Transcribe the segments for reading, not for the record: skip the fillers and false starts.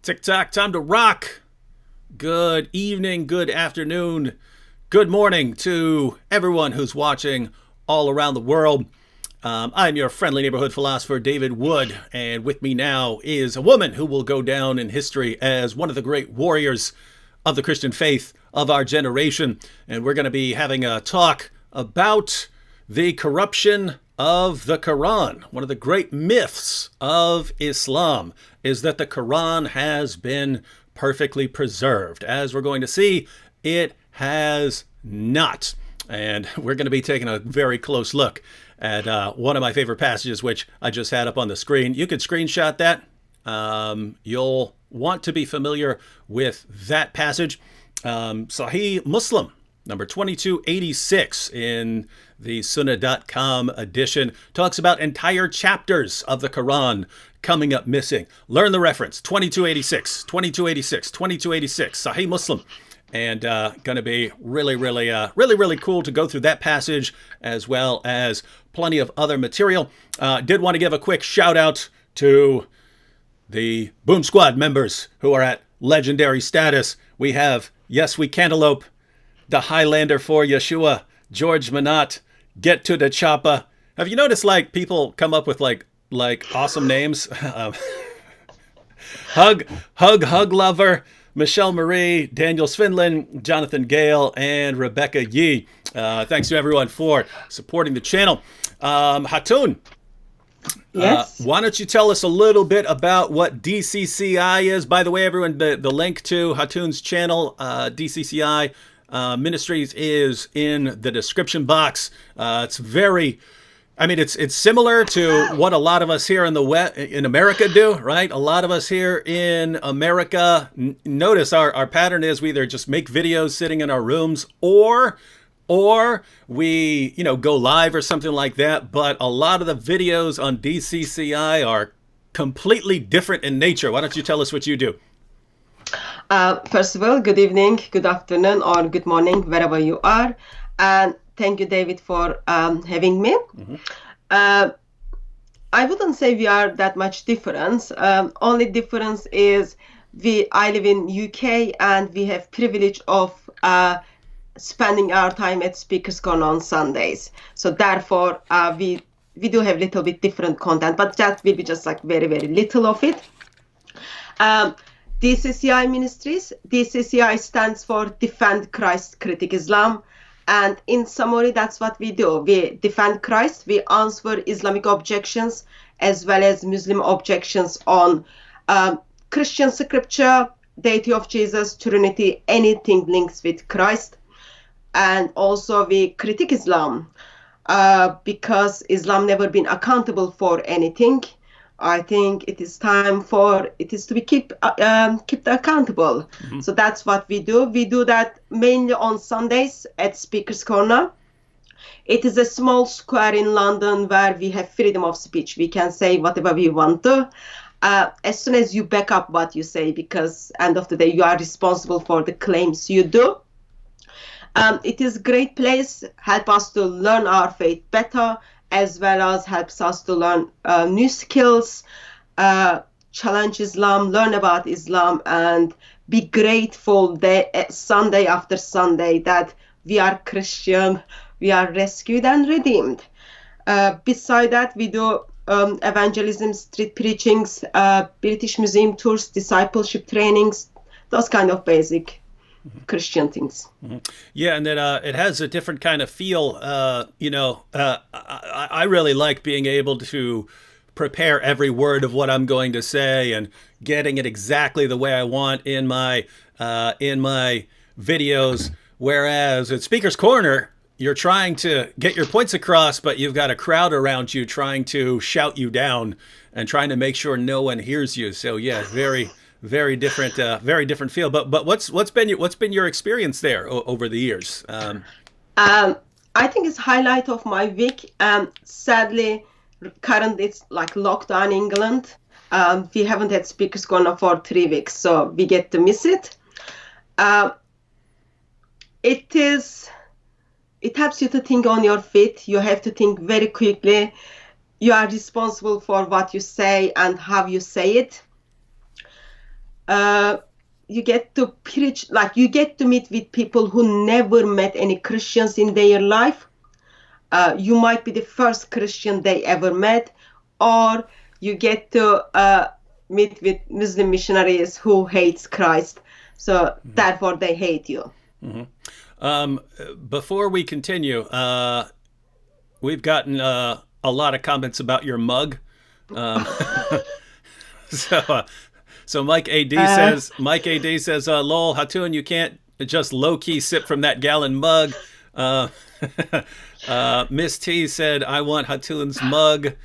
Tick-tock, time to rock. Good evening, good afternoon, good morning to everyone who's watching all around the world. I'm your friendly neighborhood philosopher, David Wood, and with me now is a woman who will go down in history as one of the great warriors of the Christian faith of our generation. And we're going to be having a talk about the corruption of the Quran. One of the great myths of Islam is that the Quran has been perfectly preserved. As we're going to see, it has not. And we're going to be taking a very close look at one of my favorite passages, which I just had up on the screen. You could screenshot that. You'll want to be familiar with that passage. Sahih Muslim, number 2286 in the Sunnah.com edition, talks about entire chapters of the Quran coming up missing. Learn the reference, 2286, 2286, 2286, Sahih Muslim. And going to be really cool to go through that passage as well as plenty of other material. Did want to give a quick shout out to the Boom Squad members who are at legendary status. We have Yes We Cantaloupe, the Highlander for Yeshua, George Manat, Get to the Choppa. Have you noticed like people come up with like awesome names? Hug Lover, Michelle Marie, Daniel Svindlin, Jonathan Gale, and Rebecca Yee. Thanks to everyone for supporting the channel. Hatun, yes. Why don't you tell us a little bit about what DCCI is? By the way, everyone, the link to Hatun's channel, DCCI Ministries, is in the description box. It's similar to what a lot of us here in America do, right? A lot of us here in America, notice our pattern is we either just make videos sitting in our rooms or we, go live or something like that. But a lot of the videos on DCCI are completely different in nature. Why don't you tell us what you do? First of all, good evening, good afternoon, or good morning, wherever you are. And thank you, David, for having me. Mm-hmm. I wouldn't say we are that much difference. Only difference is I live in UK and we have privilege of spending our time at Speaker's Corner on Sundays. So therefore, we do have a little bit different content, but that will be just like very little of it. DCCI Ministries. DCCI stands for Defend Christ, Critic Islam. And in summary, that's what we do. We defend Christ. We answer Islamic objections as well as Muslim objections on Christian scripture, deity of Jesus, Trinity, anything linked with Christ. And also we critique Islam because Islam never been accountable for anything. I think it is time for it is to be kept accountable. Mm-hmm. So that's what we do. We do that mainly on Sundays at Speaker's Corner. It is a small square in London where we have freedom of speech. We can say whatever we want to, as soon as you back up what you say, because end of the day you are responsible for the claims you do. It is a great place, help us to learn our faith better, as well as helps us to learn new skills, challenge Islam, learn about Islam, and be grateful Sunday after Sunday that we are Christian, we are rescued and redeemed. Beside that, we do evangelism, street preachings, British Museum tours, discipleship trainings, those kind of basic Christian things. Mm-hmm. Yeah, and that it has a different kind of feel. I really like being able to prepare every word of what I'm going to say and getting it exactly the way I want in my videos. Whereas at Speaker's Corner, you're trying to get your points across, but you've got a crowd around you trying to shout you down and trying to make sure no one hears you. So yeah, very different feel. But what's been your experience there over the years? I think it's highlight of my week. Sadly, currently it's like lockdown in England. We haven't had Speaker's Corner for 3 weeks, so we get to miss it. It helps you to think on your feet. You have to think very quickly. You are responsible for what you say and how you say it. you get to preach, like you get to meet with people who never met any Christians in their life. You might be the first Christian they ever met, or you get to meet with Muslim missionaries who hates Christ. So therefore they hate you. Before we continue, we've gotten a lot of comments about your mug. So Mike AD says, lol, Hatun, you can't just low-key sip from that gallon mug. Miss T said, I want Hatun's mug.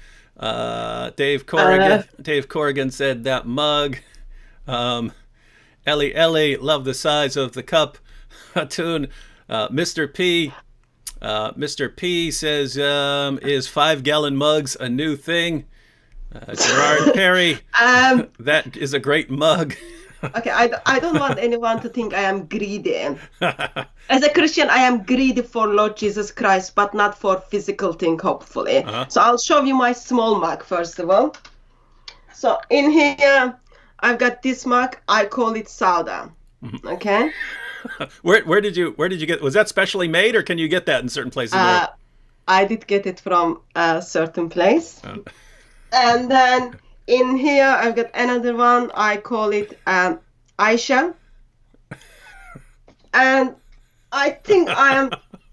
Dave Corrigan said that mug. Ellie, love the size of the cup. Hatun. Mr. P says, is 5-gallon mugs a new thing? Gerard Perry, that is a great mug. Okay, I don't want anyone to think I am greedy. As a Christian, I am greedy for Lord Jesus Christ, but not for physical thing, hopefully. So I'll show you my small mug, first of all. So in here, I've got this mug. I call it Sauda. Okay. Where did you get? Was that specially made, or can you get that in certain places? I did get it from a certain place. And then in here, I've got another one. I call it Aisha. And I think I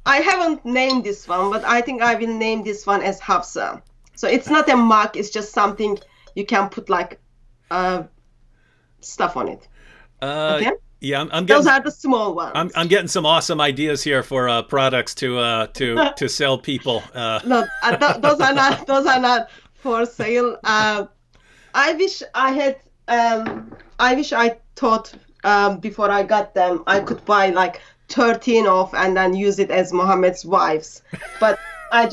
haven't named this one, but I think I will name this one as Hafsa. So it's not a mug. It's just something you can put like stuff on it. Okay? Yeah, I'm getting, those are the small ones. I'm getting some awesome ideas here for products to sell people. No, those are not for sale. I wish I thought before I got them I could buy like 13 of and then use it as Muhammad's wives, but I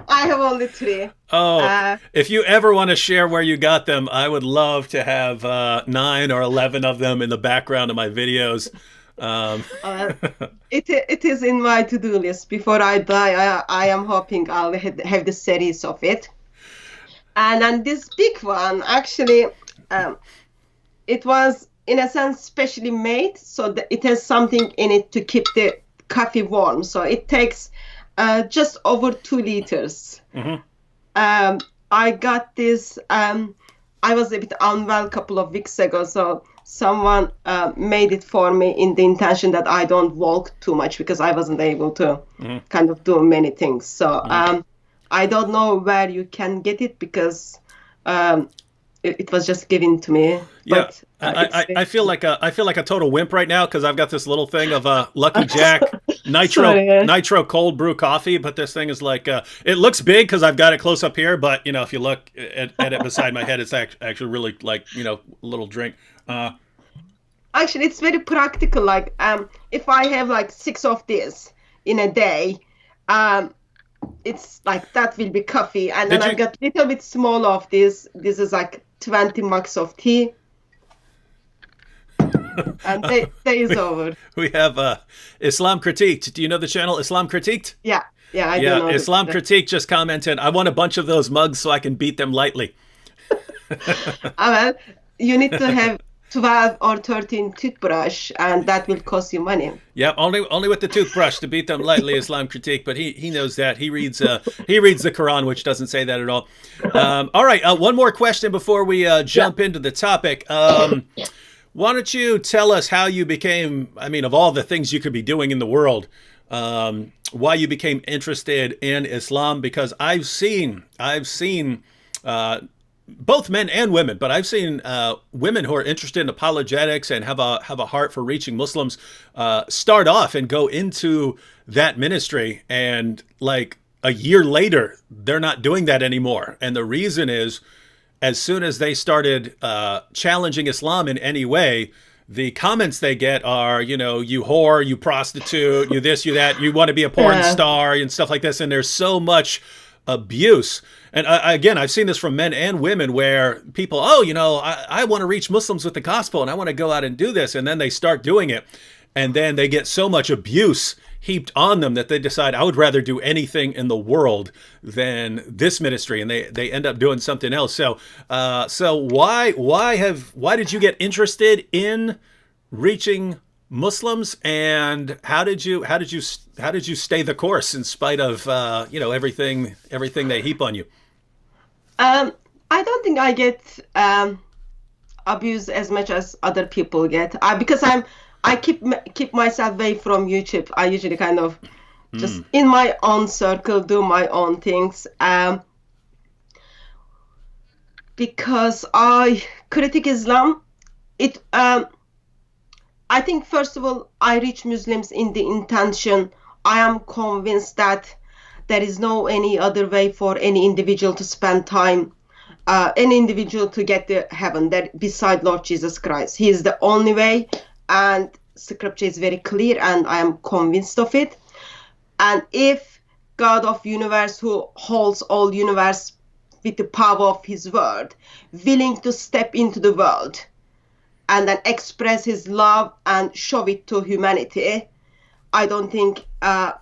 have only 3. If you ever want to share where you got them, I would love to have 9 or 11 of them in the background of my videos. It is in my to-do list. Before I die, I am hoping I'll have the series of it. And then this big one, actually, it was in a sense specially made, so that it has something in it to keep the coffee warm. So it takes just over 2 liters. I got this. I was a bit unwell a couple of weeks ago, so someone made it for me in the intention that I don't walk too much because I wasn't able to kind of do many things. So I don't know where you can get it because it was just given to me. Yeah, but, I feel like a total wimp right now because I've got this little thing of Lucky Jack nitro cold brew coffee, but this thing is like it looks big because I've got it close up here, but you know if you look at it beside my head, it's actually really like a little drink. Actually, it's very practical. Like if I have like 6 of this in a day, it's like that will be coffee, and then I've got a little bit small of this. This is like 20 mugs of tea. And day is over. We have Islam Critiqued. Do you know the channel Islam Critiqued? Yeah, I do know. Islam Critiqued just commented, I want a bunch of those mugs so I can beat them lightly. Well, you need to have 12 or 13 toothbrush, and that will cost you money. Yeah, only with the toothbrush to beat them lightly, Islam Critique. But he knows that. He reads the Quran, which doesn't say that at all. All right, one more question before we jump into the topic. Why don't you tell us how you became, of all the things you could be doing in the world, why you became interested in Islam? Because I've seen both men and women, but I've seen women who are interested in apologetics and have a heart for reaching Muslims start off and go into that ministry, and like a year later, they're not doing that anymore. And the reason is, as soon as they started challenging Islam in any way, the comments they get are, you whore, you prostitute, you this, you that, you want to be a porn star and stuff like this. And there's so much abuse. And again, I've seen this from men and women where people, I want to reach Muslims with the gospel and I want to go out and do this. And then they start doing it. and then they get so much abuse heaped on them that they decide, I would rather do anything in the world than this ministry, and they end up doing something else. So why did you get interested in reaching Muslims, and how did you stay the course in spite of everything they heap on you? I don't think I get abused as much as other people get, because I keep myself away from YouTube. I usually kind of just in my own circle do my own things, because I critique Islam. I think, first of all, I reach Muslims in the intention. I am convinced that there is no any other way for any individual to spend time, any individual to get to heaven, that beside Lord Jesus Christ. He is the only way, and Scripture is very clear, and I am convinced of it. And if God of universe, who holds all universe with the power of his word, willing to step into the world and then express his love and show it to humanity, I don't think I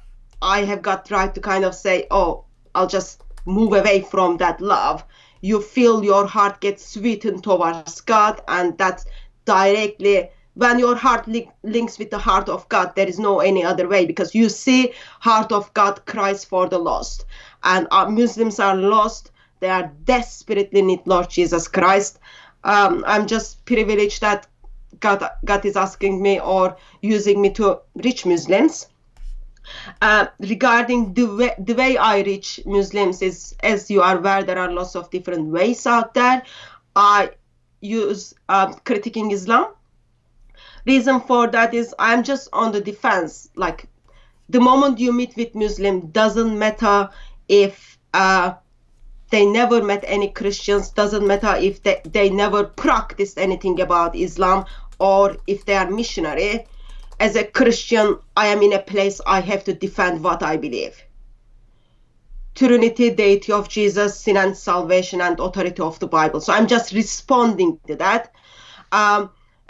have got right to kind of say, oh, I'll just move away from that love. You feel your heart gets sweetened towards God, and that's directly, when your heart links with the heart of God, there is no any other way, because you see heart of God cries for the lost, and our Muslims are lost. They are desperately need Lord Jesus Christ. I'm just privileged that God is asking me or using me to reach Muslims. Regarding the way I reach Muslims is, as you are aware, there are lots of different ways out there. I use critiquing Islam. Reason for that is I'm just on the defense. Like, the moment you meet with Muslim, doesn't matter if they never met any Christians, doesn't matter if they never practiced anything about Islam, or if they are missionary. As a Christian, I am in a place I have to defend what I believe. Trinity, deity of Jesus, sin and salvation, and authority of the Bible. So I'm just responding to that.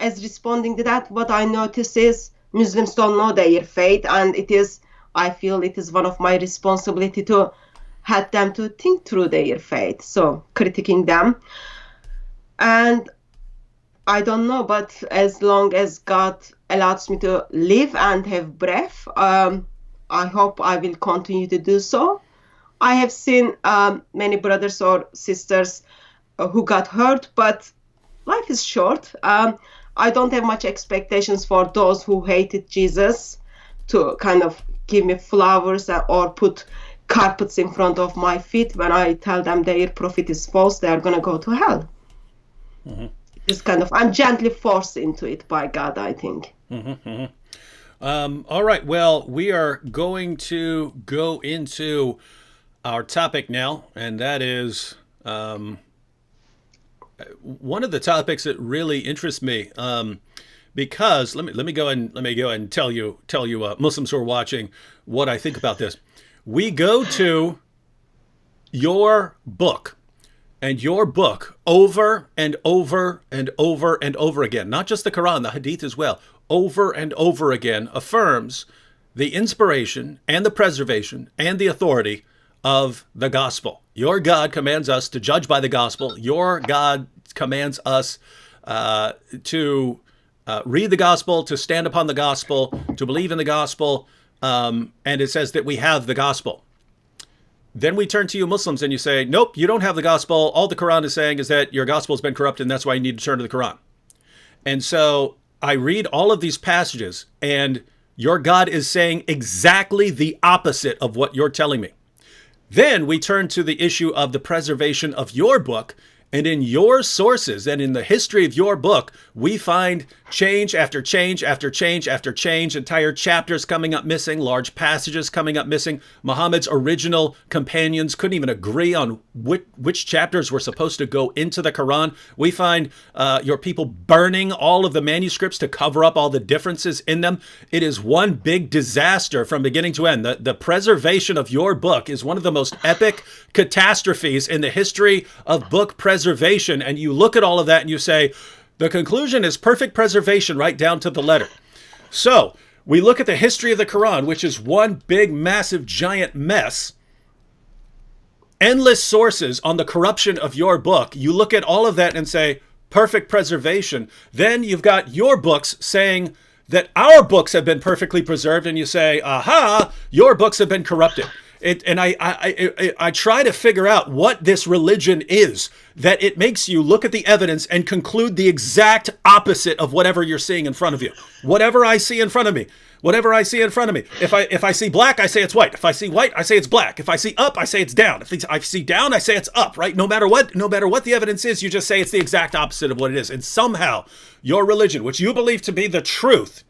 As responding to that, what I notice is Muslims don't know their faith, and I feel it is one of my responsibility to help them to think through their faith. So critiquing them. And I don't know, but as long as God allows me to live and have breath, I hope I will continue to do so. I have seen many brothers or sisters who got hurt, but life is short. I don't have much expectations for those who hated Jesus to kind of give me flowers or put carpets in front of my feet. When I tell them their prophet is false, they are going to go to hell. Mm-hmm. It's kind of, I'm gently forced into it by God, I think. Mm-hmm, mm-hmm. All right. Well, we are going to go into our topic now, and that is one of the topics that really interests me. Because let me go and tell you Muslims who are watching what I think about this. We go to your book. And your book over and over and over and over again, not just the Quran, the Hadith as well, over and over again affirms the inspiration and the preservation and the authority of the gospel. Your God commands us to judge by the gospel. Your God commands us to read the gospel, to stand upon the gospel, to believe in the gospel, and it says that we have the gospel. Then we turn to you Muslims and you say, nope, you don't have the gospel. All the Quran is saying is that your gospel has been corrupted, and that's why you need to turn to the Quran. And so I read all of these passages, and your God is saying exactly the opposite of what you're telling me. Then we turn to the issue of the preservation of your book, and in your sources and in the history of your book, we find change after change after change after change, entire chapters coming up missing, large passages coming up missing. Muhammad's original companions couldn't even agree on which chapters were supposed to go into the Quran. We find your people burning all of the manuscripts to cover up all the differences in them. It is one big disaster from beginning to end. The preservation of your book is one of the most epic catastrophes in the history of book preservation. And you look at all of that and you say, the conclusion is perfect preservation right down to the letter. So we look at the history of the Quran, which is one big, massive, giant mess. Endless sources on the corruption of your book. You look at all of that and say, perfect preservation. Then you've got your books saying that our books have been perfectly preserved, and you say, aha, your books have been corrupted. I try to figure out what this religion is, that it makes you look at the evidence and conclude the exact opposite of whatever you're seeing in front of you. Whatever I see in front of me. If I see black, I say it's white. If I see white, I say it's black. If I see up, I say it's down. If I see down, I say it's up, right? No matter what the evidence is, you just say it's the exact opposite of what it is. And somehow your religion, which you believe to be the truth,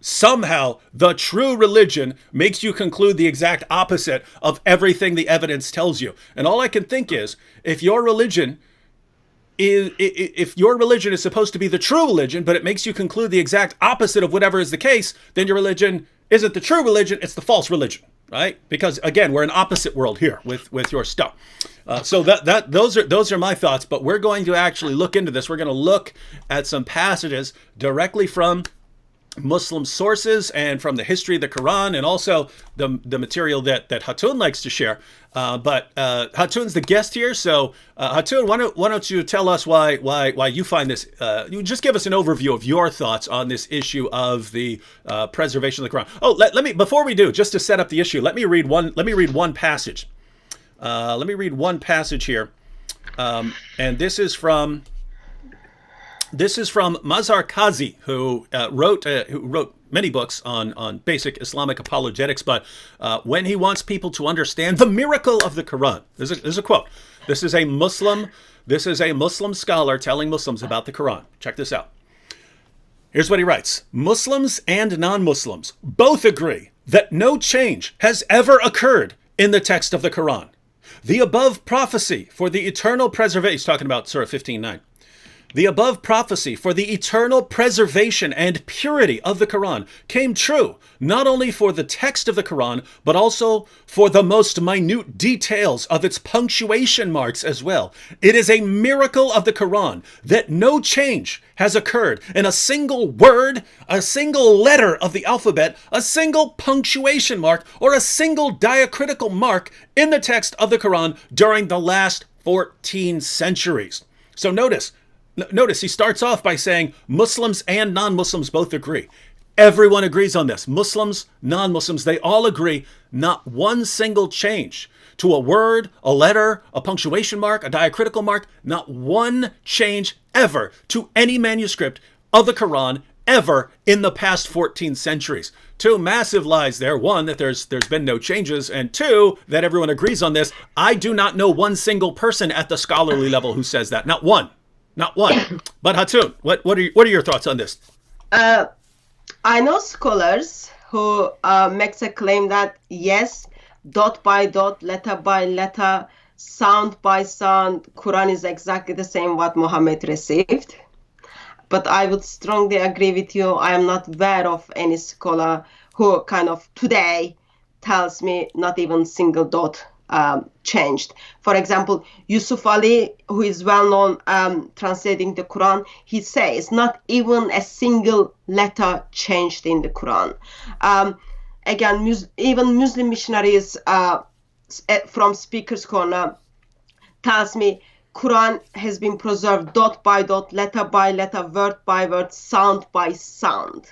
somehow the true religion makes you conclude the exact opposite of everything the evidence tells you. And all I can think is, if your religion is supposed to be the true religion, but it makes you conclude the exact opposite of whatever is the case, then your religion isn't the true religion, it's the false religion, right? Because again, we're in opposite world here with your stuff. So those are my thoughts, but we're going to actually look into this. We're going to look at some passages directly from Muslim sources and from the history of the Quran, and also the material that Hatun likes to share. But Hatun's the guest here, so Hatun, why don't you tell us why you find this? You just give us an overview of your thoughts on this issue of the preservation of the Quran. Oh, let me before we do, just to set up the issue, let me read one passage. Let me read one passage here, and this is from Mazhar Qazi, who wrote many books on basic Islamic apologetics. But when he wants people to understand the miracle of the Quran, there's a quote. This is a Muslim scholar telling Muslims about the Quran. Check this out. Here's what he writes. Muslims and non-Muslims both agree that no change has ever occurred in the text of the Quran. The above prophecy for the eternal preservation, he's talking about Surah 15:9. The above prophecy for the eternal preservation and purity of the Quran came true not only for the text of the Quran, but also for the most minute details of its punctuation marks as well. It is a miracle of the Quran that no change has occurred in a single word, a single letter of the alphabet, a single punctuation mark, or a single diacritical mark in the text of the Quran during the last 14 centuries. So notice, he starts off by saying Muslims and non-Muslims both agree. Everyone agrees on this. Muslims, non-Muslims, they all agree. Not one single change to a word, a letter, a punctuation mark, a diacritical mark. Not one change ever to any manuscript of the Quran ever in the past 14 centuries. Two massive lies there. One, that there's been no changes, and two, that everyone agrees on this. I do not know one single person at the scholarly level who says that. Not one. Not one. But Hatun, what are your thoughts on this? I know scholars who makes a claim that yes, dot by dot, letter by letter, sound by sound, Quran is exactly the same what Muhammad received. But I would strongly agree with you. I am not aware of any scholar who kind of today tells me not even single dot changed. For example, Yusuf Ali, who is well known translating the Quran, he says not even a single letter changed in the Quran. Again, even Muslim missionaries from Speaker's Corner tells me Quran has been preserved dot by dot, letter by letter, word by word, sound by sound.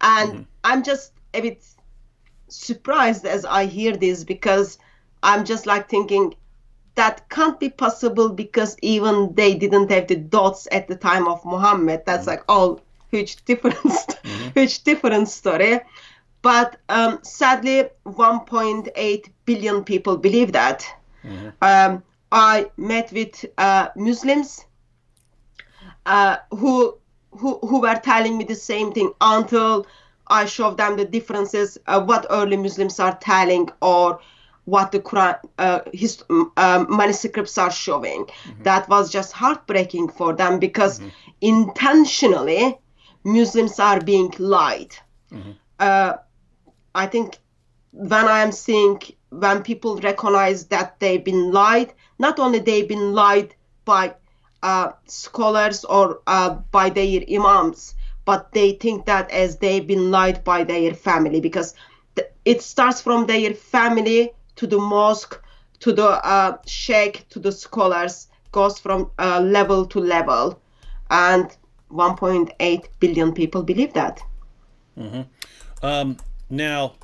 And I'm just a bit surprised as I hear this, because I'm just like thinking that can't be possible, because even they didn't have the dots at the time of Muhammad. That's like all huge difference, huge different story. But sadly, 1.8 billion people believe that. I met with Muslims who were telling me the same thing until I showed them the differences, what early Muslims are telling or what the Quran manuscripts are showing. That was just heartbreaking for them, because intentionally Muslims are being lied. I think when people recognize that they've been lied, not only they've been lied by scholars or by their imams, but they think that as they've been lied by their family, because it starts from their family to the mosque, to the sheikh, to the scholars, goes from level to level. And 1.8 billion people believe that. Now,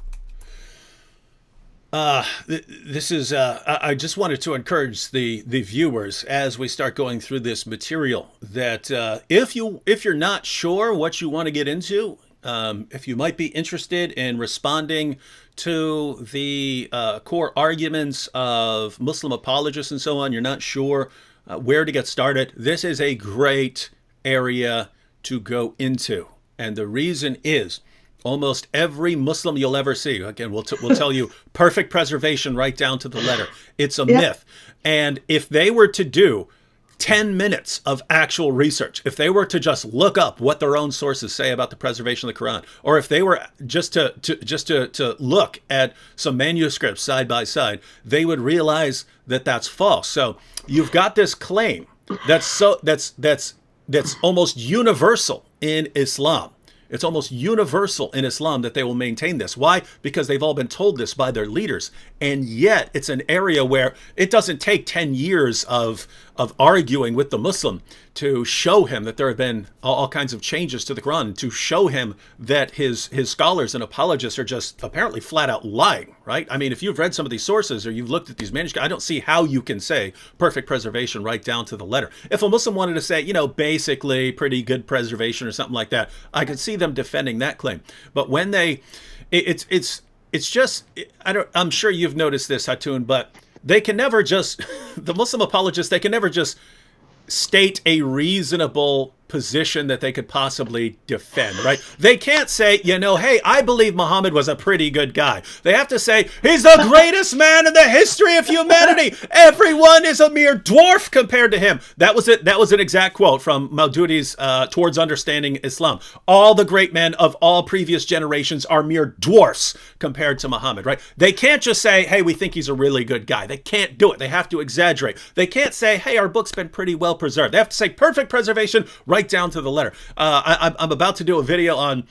this is. I just wanted to encourage the viewers as we start going through this material that if you're not sure what you want to get into, if you might be interested in responding to the core arguments of Muslim apologists and so on, you're not sure where to get started, this is a great area to go into. And the reason is almost every Muslim you'll ever see, again, we'll tell you perfect preservation right down to the letter. It's a myth. And if they were to do 10 minutes of actual research, if they were to just look up what their own sources say about the preservation of the Quran, or if they were just to look at some manuscripts side by side, they would realize that that's false. So you've got this claim that's almost universal in Islam. It's almost universal in Islam that they will maintain this. Why? Because they've all been told this by their leaders. And yet it's an area where it doesn't take 10 years of arguing with the Muslim to show him that there have been all kinds of changes to the Quran, to show him that his scholars and apologists are just apparently flat out lying, right? I mean, if you've read some of these sources or you've looked at these manuscripts, I don't see how you can say perfect preservation right down to the letter. If a Muslim wanted to say, basically pretty good preservation or something like that, I could see them defending that claim. But when it's just, I'm sure you've noticed this, Hatun, but they can never just, the Muslim apologists, they can never just state a reasonable position that they could possibly defend, right? They can't say, hey, I believe Muhammad was a pretty good guy. They have to say, he's the greatest man in the history of humanity. Everyone is a mere dwarf compared to him. That was it. That was an exact quote from Maududi's Towards Understanding Islam. All the great men of all previous generations are mere dwarfs compared to Muhammad, right? They can't just say, hey, we think he's a really good guy. They can't do it. They have to exaggerate. They can't say, hey, our book's been pretty well preserved. They have to say perfect preservation right down to the letter. I'm about to do a video on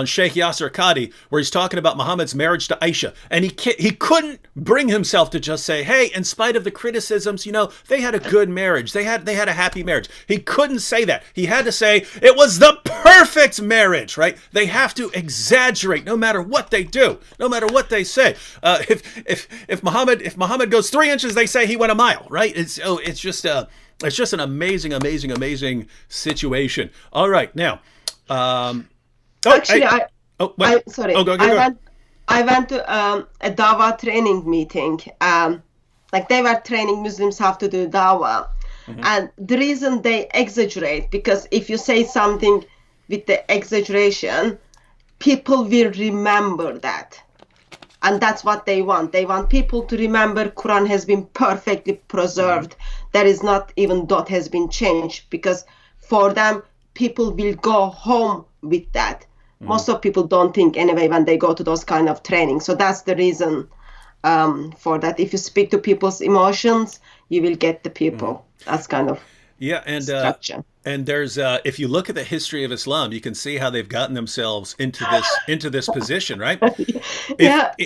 Sheikh Yasser Qadi where he's talking about Muhammad's marriage to Aisha, and he couldn't bring himself to just say, hey, in spite of the criticisms, they had a good marriage, they had a happy marriage. He couldn't say that. He had to say it was the perfect marriage, right? They have to exaggerate no matter what they do, no matter what they say. If Muhammad goes 3 inches, they say he went a mile, right? It's just an amazing situation. All right, now. Actually, sorry. Oh, go. I went to a Dawa training meeting. They were training Muslims how to do Dawa. And the reason they exaggerate, because if you say something with the exaggeration, people will remember that. And that's what they want. They want people to remember Quran has been perfectly preserved. There is not even dot has been changed, because for them, people will go home with that. Most of people don't think anyway when they go to those kind of training. So that's the reason for that. If you speak to people's emotions, you will get the people. That's kind of structure. And there's if you look at the history of Islam, you can see how they've gotten themselves into this position, right?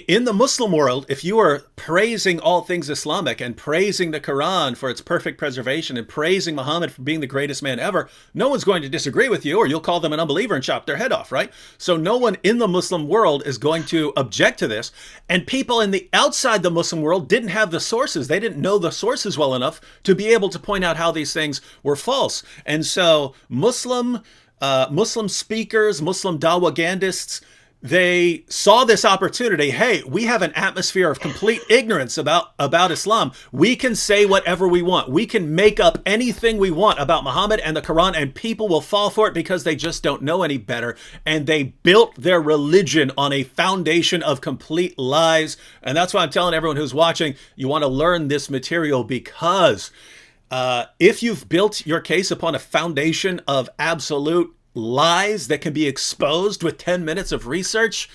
In the Muslim world, if you are praising all things Islamic and praising the Quran for its perfect preservation and praising Muhammad for being the greatest man ever, no one's going to disagree with you, or you'll call them an unbeliever and chop their head off, right? So no one in the Muslim world is going to object to this. And people in the outside the Muslim world didn't have the sources. They didn't know the sources well enough to be able to point out how these things were false. And so Muslim speakers, Muslim dawagandists, they saw this opportunity. Hey, we have an atmosphere of complete ignorance about Islam. We can say whatever we want. We can make up anything we want about Muhammad and the Quran, and people will fall for it because they just don't know any better. And they built their religion on a foundation of complete lies. And that's why I'm telling everyone who's watching, you want to learn this material, because if you've built your case upon a foundation of absolute lies that can be exposed with 10 minutes of research,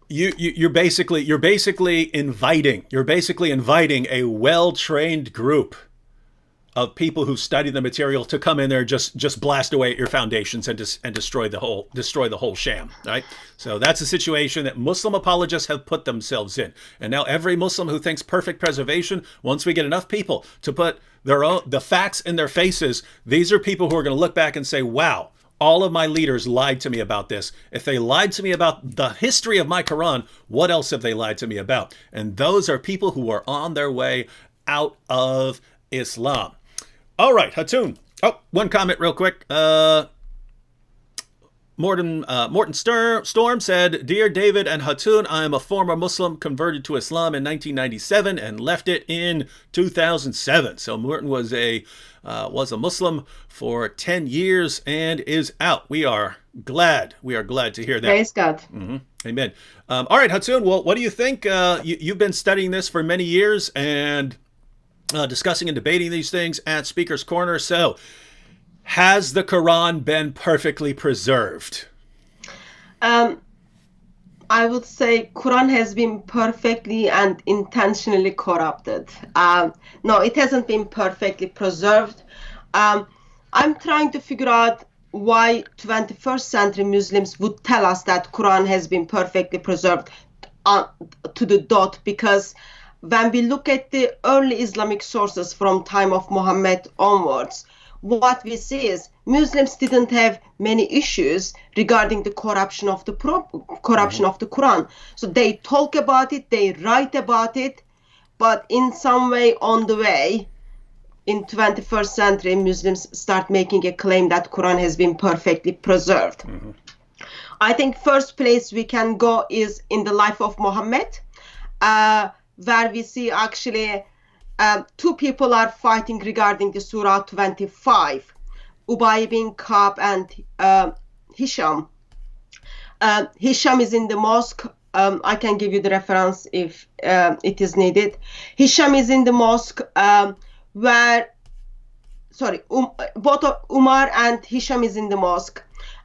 you're basically inviting a well-trained group of people who study the material to come in there and just blast away at your foundations and destroy the whole sham, right? So that's a situation that Muslim apologists have put themselves in. And now every Muslim who thinks perfect preservation, once we get enough people to put the facts in their faces, these are people who are going to look back and say, wow, all of my leaders lied to me about this. If they lied to me about the history of my Quran, what else have they lied to me about? And those are people who are on their way out of Islam. All right, Hatun. Oh, one comment real quick. Morton Storm said, Dear David and Hatun, I am a former Muslim converted to Islam in 1997 and left it in 2007. So Morton was a Muslim for 10 years and is out. We are glad to hear that. Praise God. Mm-hmm. Amen. All right, Hatun, well, what do you think? You've been studying this for many years and discussing and debating these things at Speaker's Corner. So, has the Quran been perfectly preserved? I would say Quran has been perfectly and intentionally corrupted. No, it hasn't been perfectly preserved. I'm trying to figure out why 21st century Muslims would tell us that Quran has been perfectly preserved to the dot, because when we look at the early Islamic sources from time of Muhammad onwards, what we see is Muslims didn't have many issues regarding the corruption of the Quran. So they talk about it, they write about it, but in some way on the way, in 21st century, Muslims start making a claim that Quran has been perfectly preserved. Mm-hmm. I think first place we can go is in the life of Muhammad, where we see actually two people are fighting regarding the Surah 25, Ubay bin Ka'b and Hisham. Hisham is in the mosque. I can give you the reference if it is needed. Hisham is in the mosque both of Umar and Hisham is in the mosque.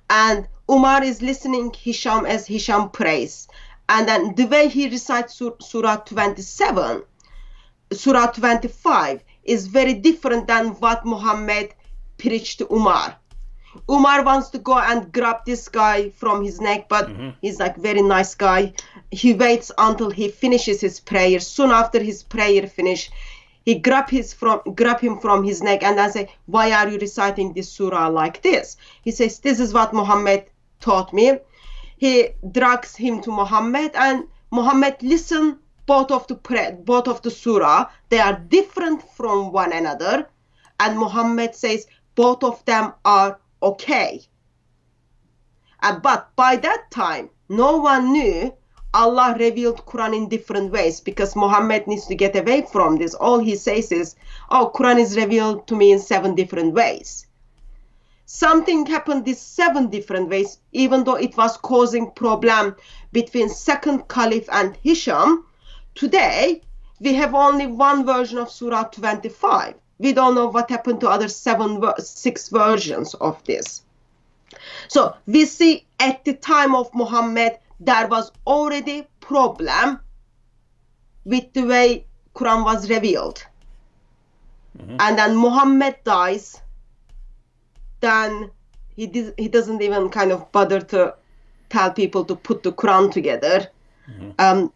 And Umar is listening Hisham as Hisham prays. And then the way he recites Surah 27, Surah 25 is very different than what Muhammad preached to Umar. Umar wants to go and grab this guy from his neck, but he's like very nice guy. He waits until he finishes his prayer. Soon after his prayer finish, he grab him from his neck and then say, why are you reciting this surah like this? He says, this is what Muhammad taught me. He drags him to Muhammad, and Muhammad listen both of the surah. They are different from one another, and Muhammad says both of them are okay. But by that time, no one knew Allah revealed Quran in different ways, because Muhammad needs to get away from this. All he says is, oh, Quran is revealed to me in 7 different ways. Something happened these 7 different ways, even though it was causing problem between second Caliph and Hisham. Today, we have only one version of Surah 25. We don't know what happened to other 6 versions of this. So we see at the time of Muhammad, there was already problem with the way Quran was revealed. And then Muhammad dies. Then he doesn't even kind of bother to tell people to put the Quran together. And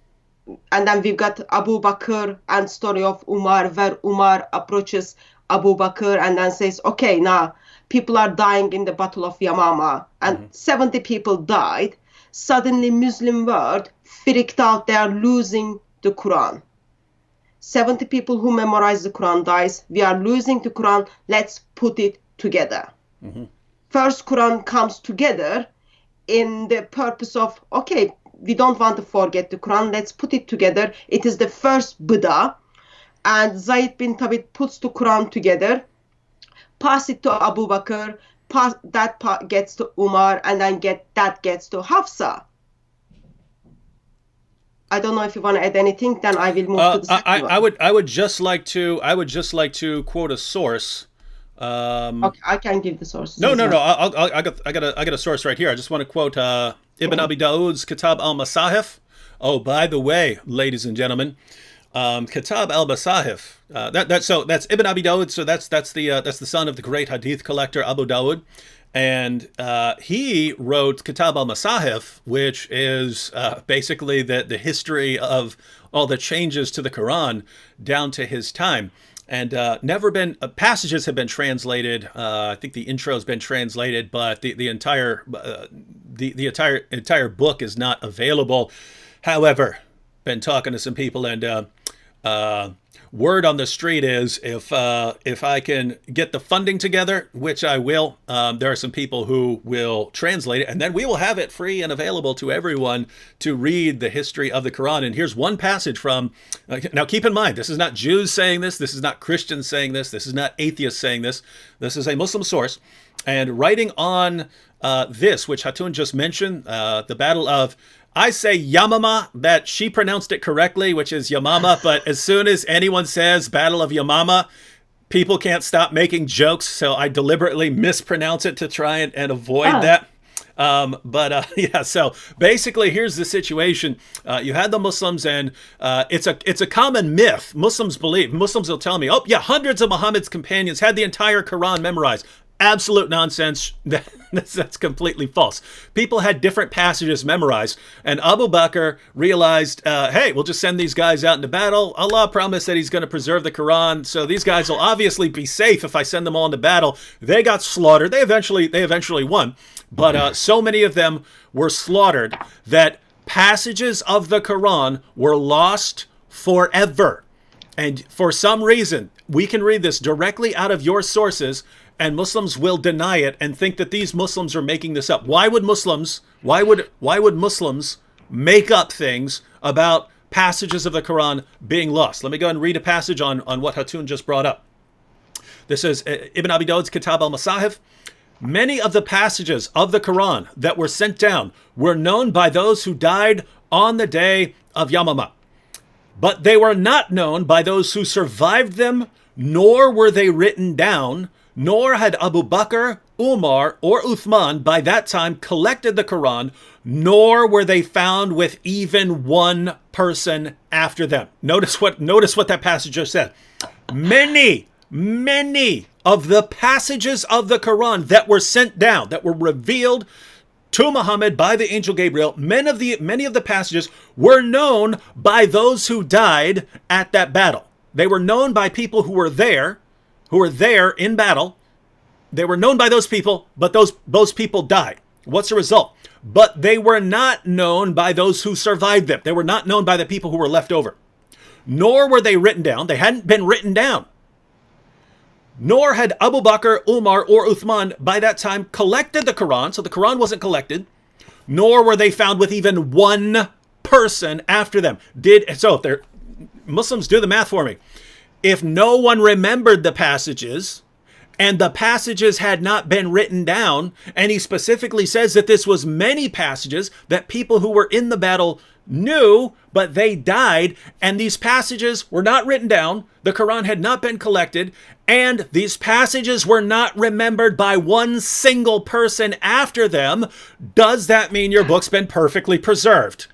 then we've got Abu Bakr and story of Umar, where Umar approaches Abu Bakr and then says, okay, now people are dying in the Battle of Yamama, and 70 people died. Suddenly Muslim world freaked out, they are losing the Quran. 70 people who memorize the Quran dies. We are losing the Quran. Let's put it together. First Quran comes together in the purpose of, okay, we don't want to forget the Quran. Let's put it together. It is the first Buddha. And Zayd bin Thabit puts the Quran together, pass it to Abu Bakr, that part gets to Umar, and then that gets to Hafsa. I don't know if you want to add anything. Then I will move to the second one. I would just like to quote a source. Okay, I can give the source. No. I got a source right here. I just want to quote Ibn Abi Dawood's Kitab al-Masahif. Oh, by the way, ladies and gentlemen, Kitab al-Masahif. That's Ibn Abi Dawud. So that's the son of the great hadith collector Abu Dawud, and he wrote Kitab al-Masahif, which is basically the history of all the changes to the Quran down to his time. And never been passages have been translated. I think the intro has been translated, but the entire entire book is not available. However, been talking to some people, and word on the street is if I can get the funding together, which I will, there are some people who will translate it, and then we will have it free and available to everyone to read the history of the Quran. And here's one passage from, now keep in mind, this is not Jews saying this is not Christians saying this is not atheists saying this is a Muslim source. And writing on this, which Hatun just mentioned, the Battle of, I say Yamama, that she pronounced it correctly, which is Yamama, but as soon as anyone says Battle of Yamama, people can't stop making jokes, so I deliberately mispronounce it to try and avoid that. Yeah, so basically here's the situation. You had the Muslims, and it's a common myth. Muslims will tell me, oh yeah, hundreds of Muhammad's companions had the entire Quran memorized. Absolute nonsense. That's completely false. People had different passages memorized, and Abu Bakr realized, hey, we'll just send these guys out into battle. Allah promised that he's going to preserve the Quran, so these guys will obviously be safe if I send them all into battle. They got slaughtered. They eventually won, but so many of them were slaughtered that passages of the Quran were lost forever. And for some reason, we can read this directly out of your sources, and Muslims will deny it and think that these Muslims are making this up. Why would Muslims make up things about passages of the Quran being lost? Let me go ahead and read a passage on what Hatun just brought up. This is Ibn Abi Dawud's Kitab al-Masahif. Many of the passages of the Quran that were sent down were known by those who died on the day of Yamama, but they were not known by those who survived them, nor were they written down, nor had Abu Bakr, Umar, or Uthman by that time collected the Quran, nor were they found with even one person after them. Notice what that passage just said. Many of the passages of the Quran that were sent down, that were revealed to Muhammad by the angel Gabriel, many of the passages were known by those who died at that battle. They were known by people who were there in battle. They were known by those people, but those people died. What's the result? But they were not known by those who survived them. They were not known by the people who were left over. Nor were they written down. They hadn't been written down. Nor had Abu Bakr, Umar, or Uthman by that time collected the Quran. So the Quran wasn't collected. Nor were they found with even one person after them. If Muslims, do the math for me. If no one remembered the passages, and the passages had not been written down, and he specifically says that this was many passages that people who were in the battle knew, but they died, and these passages were not written down, the Quran had not been collected, and these passages were not remembered by one single person after them, does that mean your book's been perfectly preserved?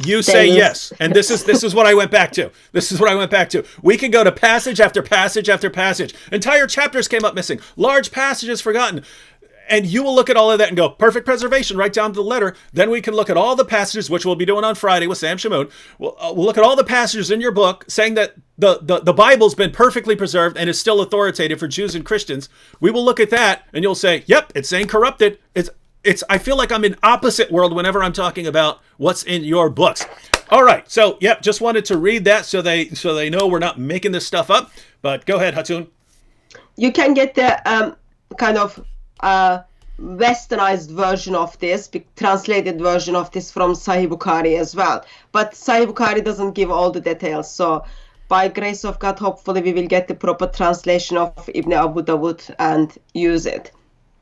You say yes. And this is what I went back to. We could go to passage after passage after passage. Entire chapters came up missing. Large passages forgotten. And you will look at all of that and go, perfect preservation, right down to the letter. Then we can look at all the passages, which we'll be doing on Friday with Sam Shamoun. We'll look at all the passages in your book saying that the Bible's been perfectly preserved and is still authoritative for Jews and Christians. We will look at that and you'll say, yep, it's saying corrupted. I feel like I'm in opposite world whenever I'm talking about what's in your books. All right. So, yep, just wanted to read that so they know we're not making this stuff up. But go ahead, Hatun. You can get the kind of westernized version of this, translated version of this from Sahih Bukhari as well. But Sahih Bukhari doesn't give all the details. So by grace of God, hopefully we will get the proper translation of Ibn Abu Dawud and use it.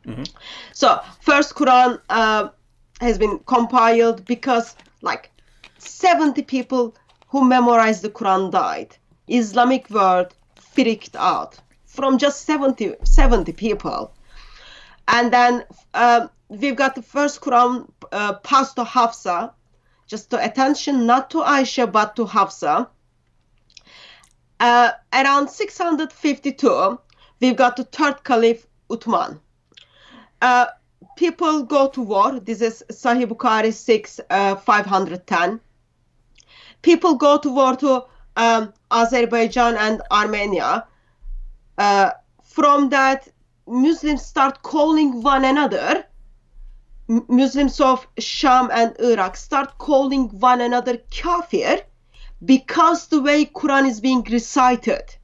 Mm-hmm. So first Quran has been compiled because like 70 people who memorized the Quran died. Islamic world freaked out from just 70 people. And then we've got the first Quran passed to Hafsa. just to attention, not to Aisha, but to Hafsa. Around 652, we've got the third caliph, Uthman. People go to war. This is Sahih Bukhari 510. People go to war to Azerbaijan and Armenia. From that, Muslims start calling one another. Muslims of Sham and Iraq start calling one another kafir because the way Quran is being recited.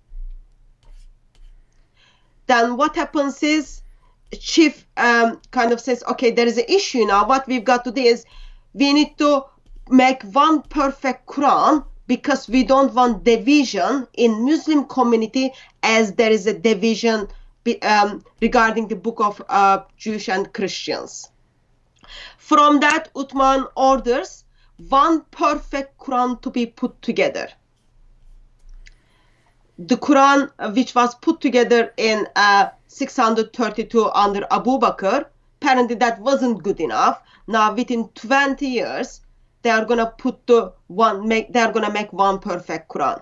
Then what happens is chief kind of says, okay, there is an issue now. What we've got to do is we need to make one perfect Quran because we don't want division in Muslim community as there is a division regarding the book of Jewish and Christians. From that, Uthman orders one perfect Quran to be put together. The Quran, which was put together in 632 under Abu Bakr, apparently that wasn't good enough. Now, within 20 years, they are gonna make one perfect Quran.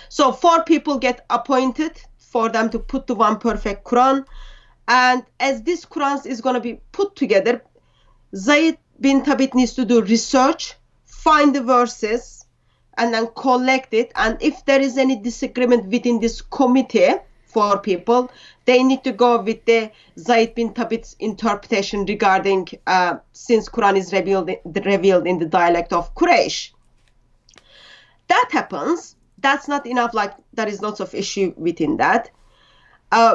So 4 people get appointed for them to put the one perfect Quran, and as this Quran is gonna be put together, Zayd bin Thabit needs to do research, find the verses, and then collect it. And if there is any disagreement within this committee, 4 people, they need to go with the Zayd bin Thabit's interpretation regarding since Quran is revealed in the dialect of Quraysh. That happens. That's not enough. Like, there is lots of issue within that.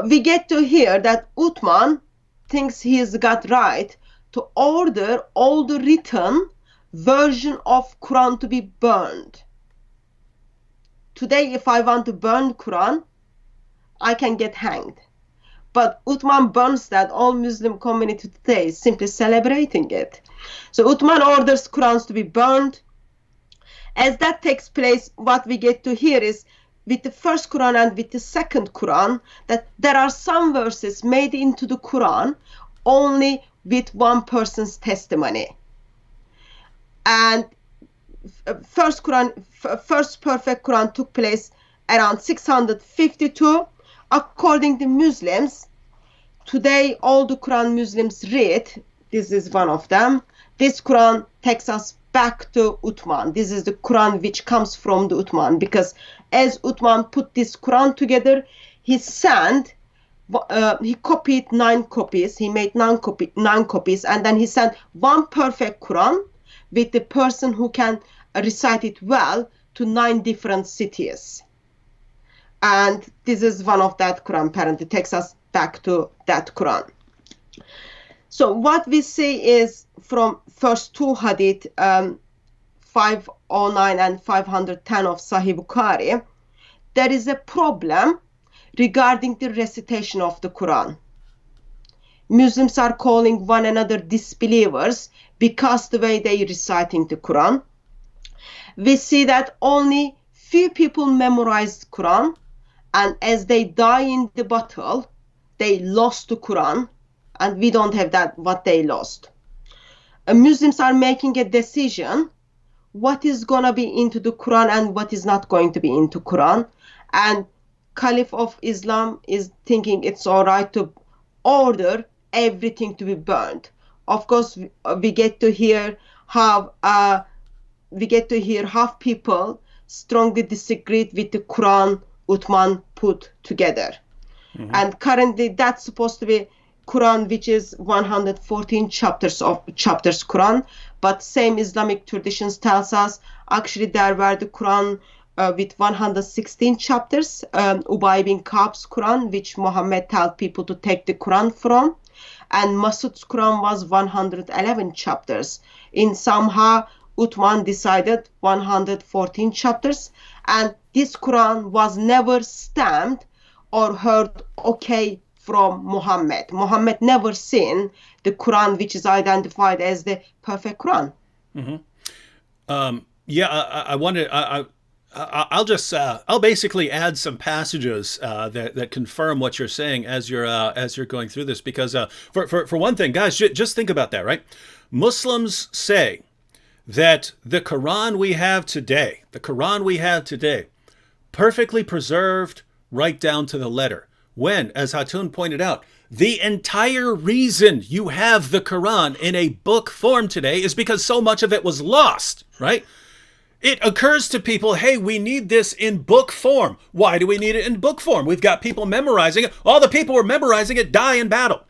We get to hear that Uthman thinks he's got right to order all the written version of Quran to be burned. Today, if I want to burn Quran, I can get hanged. But Uthman burns that. All Muslim community today is simply celebrating it. So Uthman orders Qurans to be burned. As that takes place, what we get to hear is with the first Quran and with the second Quran, that there are some verses made into the Quran only with one person's testimony. And first perfect Quran took place around 652. According to Muslims, today all the Quran Muslims read, this is one of them, this Quran takes us back to Uthman. This is the Quran which comes from the Uthman, because as Uthman put this Quran together, he copied 9 copies, he made 9 copies, and then he sent one perfect Quran with the person who can recite it well to 9 different cities. And this is one of that Quran, apparently takes us back to that Quran. So what we see is from first 2 hadith, 509 and 510 of Sahih Bukhari, there is a problem regarding the recitation of the Quran. Muslims are calling one another disbelievers because the way they are reciting the Quran. We see that only few people memorized Quran, and as they die in the battle, they lost the Quran, and we don't have that, what they lost. Muslims are making a decision what is going to be into the Quran and what is not going to be into Quran. And Caliph of Islam is thinking it's all right to order everything to be burned. Of course, we get to hear how people strongly disagreed with the Quran Uthman put together. Mm-hmm. And currently that's supposed to be Quran, which is 114 chapters Quran, but same Islamic traditions tells us actually there were the Quran with 116 chapters, Ubay bin Ka'b's Quran, which Muhammad told people to take the Quran from, and Masud's Quran was 111 chapters. In somehow Uthman decided 114 chapters, and this Quran was never stamped or heard okay from Muhammad. Muhammad never seen the Quran which is identified as the perfect Quran. Mm-hmm. I'll basically add some passages that confirm what you're saying as you're going through this, because for one thing, guys, just think about that, right? Muslims say that the Quran we have today, perfectly preserved right down to the letter. When, as Hatun pointed out, the entire reason you have the Quran in a book form today is because so much of it was lost, right? It occurs to people, hey, we need this in book form. Why do we need it in book form? We've got people memorizing it. All the people who are memorizing it die in battle.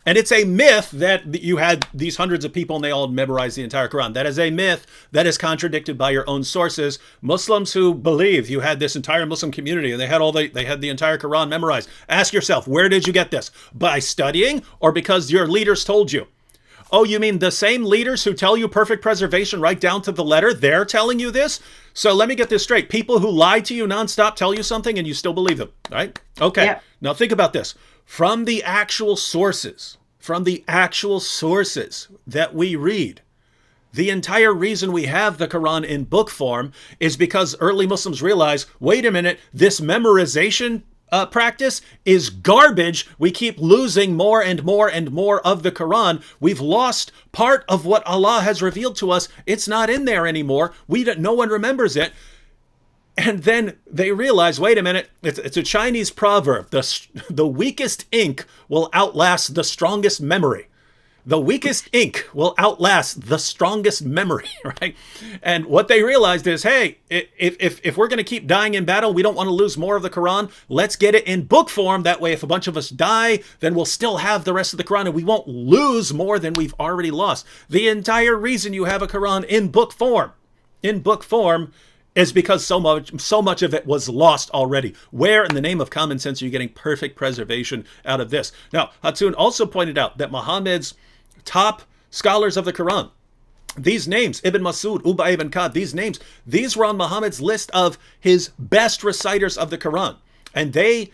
And it's a myth that you had these hundreds of people and they all memorized the entire Quran. That is a myth that is contradicted by your own sources. Muslims who believe you had this entire Muslim community and they had the entire Quran memorized. Ask yourself, where did you get this? By studying or because your leaders told you? Oh, you mean the same leaders who tell you perfect preservation right down to the letter? They're telling you this? So let me get this straight. People who lie to you nonstop tell you something and you still believe them, right? Okay. Yeah. Now think about this. From the actual sources that we read, the entire reason we have the Quran in book form is because early Muslims realized, wait a minute, this memorization practice is garbage. We keep losing more and more and more of the Quran. We've lost part of what Allah has revealed to us. It's not in there anymore. No one remembers it. And then they realize, wait a minute, it's a Chinese proverb. The weakest ink will outlast the strongest memory. The weakest ink will outlast the strongest memory, right? And what they realized is, hey, if we're going to keep dying in battle, we don't want to lose more of the Quran. Let's get it in book form. That way, if a bunch of us die, then we'll still have the rest of the Quran and we won't lose more than we've already lost. The entire reason you have a Quran in book form, is because so much of it was lost already. Where in the name of common sense are you getting perfect preservation out of this? Now, Hatun also pointed out that Muhammad's top scholars of the Quran, these names, Ibn Masud, Ubay ibn Ka'b, these were on Muhammad's list of his best reciters of the Quran. And they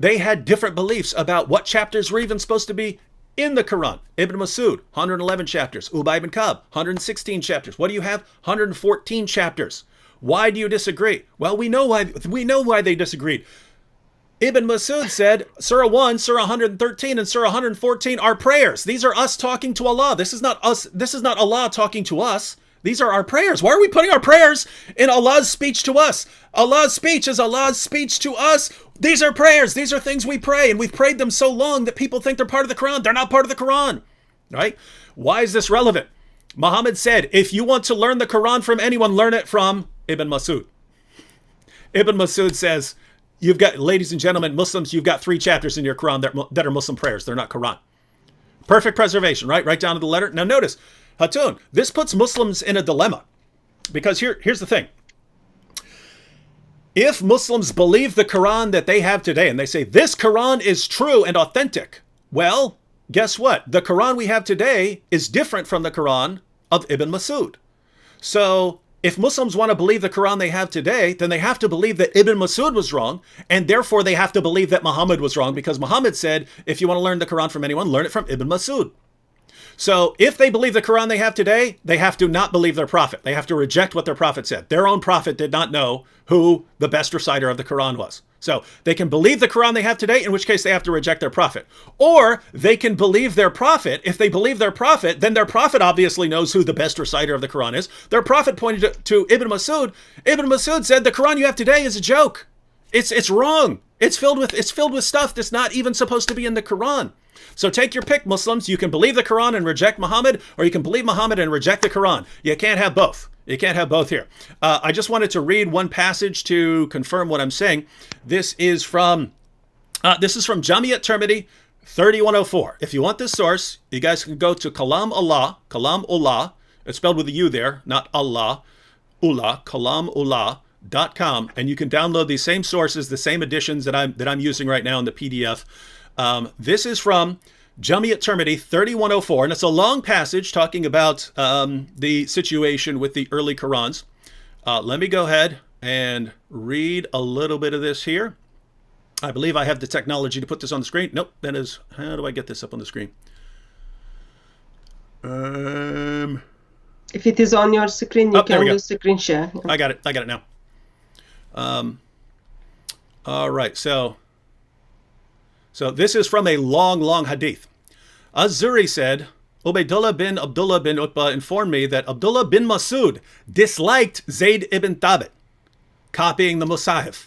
had different beliefs about what chapters were even supposed to be in the Quran. Ibn Masud, 111 chapters. Ubay ibn Ka'b, 116 chapters. What do you have? 114 chapters. Why do you disagree? Well, we know why they disagreed. Ibn Masud said, Surah 1, Surah 113, and Surah 114 are prayers. These are us talking to Allah. This is not us. This is not Allah talking to us. These are our prayers. Why are we putting our prayers in Allah's speech to us? Allah's speech is Allah's speech to us. These are prayers. These are things we pray, and we've prayed them so long that people think they're part of the Quran. They're not part of the Quran, right? Why is this relevant? Muhammad said, if you want to learn the Quran from anyone, learn it from Ibn Masud. Ibn Masud says, you've got, ladies and gentlemen, Muslims, you've got 3 chapters in your Quran that are Muslim prayers. They're not Quran. Perfect preservation, right? Right down to the letter. Now notice, Hatun, this puts Muslims in a dilemma. Because here's the thing. If Muslims believe the Quran that they have today, and they say, this Quran is true and authentic, well, guess what? The Quran we have today is different from the Quran of Ibn Masud. So if Muslims want to believe the Quran they have today, then they have to believe that Ibn Masud was wrong, and therefore they have to believe that Muhammad was wrong, because Muhammad said, if you want to learn the Quran from anyone, learn it from Ibn Masud. So if they believe the Quran they have today, they have to not believe their prophet. They have to reject what their prophet said. Their own prophet did not know who the best reciter of the Quran was. So they can believe the Quran they have today, in which case they have to reject their prophet. Or they can believe their prophet. If they believe their prophet, then their prophet obviously knows who the best reciter of the Quran is. Their prophet pointed to Ibn Masud. Ibn Masud said, the Quran you have today is a joke. It's wrong. It's filled with stuff that's not even supposed to be in the Quran. So take your pick, Muslims. You can believe the Quran and reject Muhammad, or you can believe Muhammad and reject the Quran. You can't have both. You can't have both here. I just wanted to read one passage to confirm what I'm saying. This is from Jamiyat Tirmidhi 3104. If you want this source, you guys can go to Kalam Ullah. It's spelled with a U there, not Allah. Kalamullah.com, and you can download these same sources, the same editions that I'm using right now in the PDF. This is from Jamiyat Tirmidhi 3104, and it's a long passage talking about the situation with the early Qurans. Let me go ahead and read a little bit of this here. I believe I have the technology to put this on the screen. Nope, that is, how do I get this up on the screen? If it is on your screen, you can do screen share. I got it now. All right, so this is from a long hadith. Az-Zuri said, Ubaydullah bin Abdullah bin Utbah informed me that Abdullah bin Masud disliked Zayd ibn Thabit copying the Musahif.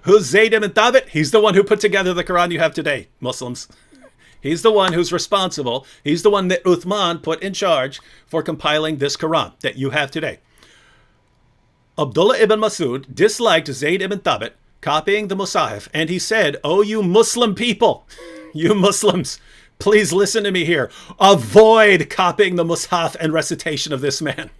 Who's Zayd ibn Thabit? He's the one who put together the Quran you have today, Muslims. He's the one who's responsible. He's the one that Uthman put in charge for compiling this Quran that you have today. Abdullah ibn Masud disliked Zayd ibn Thabit copying the Musahif, and he said, "Oh, you Muslim people, you Muslims, please listen to me here. Avoid copying the Musahif and recitation of this man."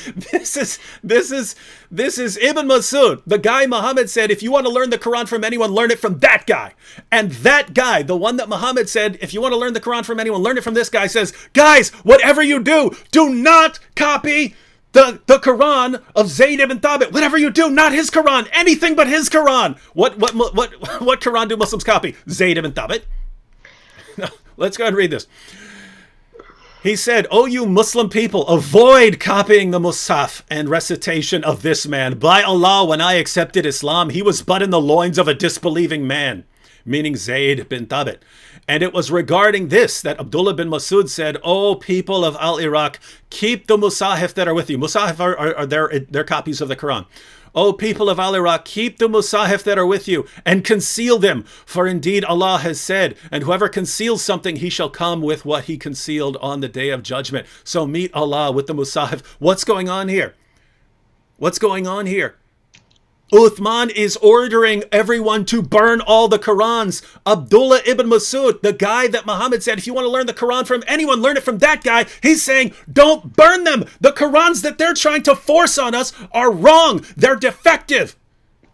This is Ibn Masud, the guy Muhammad said, if you want to learn the Quran from anyone, learn it from that guy. And that guy, the one that Muhammad said, if you want to learn the Quran from anyone, learn it from this guy, says, guys, whatever you do not copy the Quran of Zayd ibn Thabit. Whatever you do, not his Quran, anything but his Quran. What Quran do Muslims copy? Zayd ibn Thabit. No, let's go ahead and read this. He said, "Oh, you Muslim people, avoid copying the Musaf and recitation of this man. By Allah, when I accepted Islam, he was but in the loins of a disbelieving man," meaning Zayd bin Thabit. And it was regarding this that Abdullah bin Masud said, "Oh, people of Al-Iraq, keep the Musahif that are with you." Musahif are their copies of the Quran. "O people of Al-Iraq, keep the Musahif that are with you and conceal them. For indeed Allah has said, and whoever conceals something, he shall come with what he concealed on the day of judgment." So meet Allah with the Musahif. What's going on here? What's going on here? Uthman is ordering everyone to burn all the Qurans. Abdullah ibn Masud, the guy that Muhammad said, if you want to learn the Quran from anyone, learn it from that guy. He's saying, don't burn them. The Qurans that they're trying to force on us are wrong. They're defective.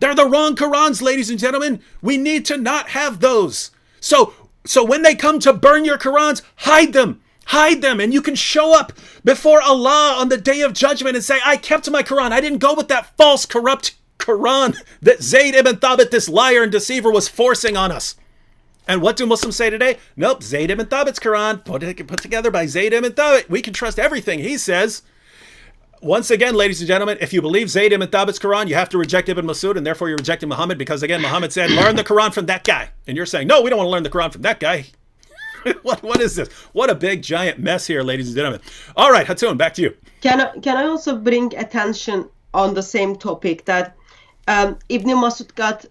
They're the wrong Qurans, ladies and gentlemen. We need to not have those. So when they come to burn your Qurans, hide them. Hide them, and you can show up before Allah on the day of judgment and say, I kept my Quran. I didn't go with that false, corrupt Quran that Zayd ibn Thabit, this liar and deceiver, was forcing on us. And what do Muslims say today? Nope, Zayd ibn Thabit's Quran, put together by Zayd ibn Thabit. We can trust everything he says. Once again, ladies and gentlemen, if you believe Zayd ibn Thabit's Quran, you have to reject Ibn Masud, and therefore you're rejecting Muhammad, because again, Muhammad said, learn the Quran from that guy. And you're saying, no, we don't want to learn the Quran from that guy. What is this? What a big giant mess here, ladies and gentlemen. All right, Hatun, back to you. Can I also bring attention on the same topic that Ibn Masud got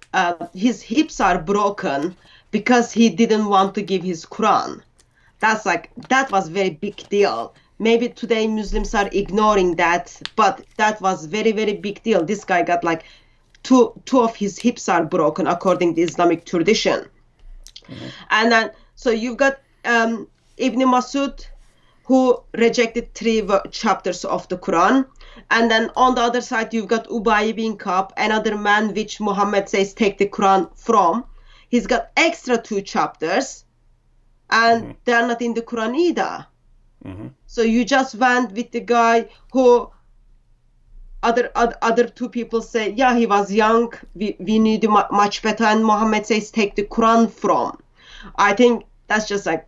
his hips are broken because he didn't want to give his Quran. That was very big deal. Maybe today Muslims are ignoring that, but that was very, very big deal. This guy got like two of his hips are broken according to Islamic tradition. Mm-hmm. And then so you've got Ibn Masud, who rejected 3 chapters of the Quran. And then on the other side, you've got Ubay bin Ka'b, another man which Muhammad says take the Quran from. He's got extra 2 chapters, and they're not in the Quran either. Mm-hmm. So you just went with the guy who other 2 people say, yeah, he was young, we knew much better, and Muhammad says take the Quran from. I think that's just like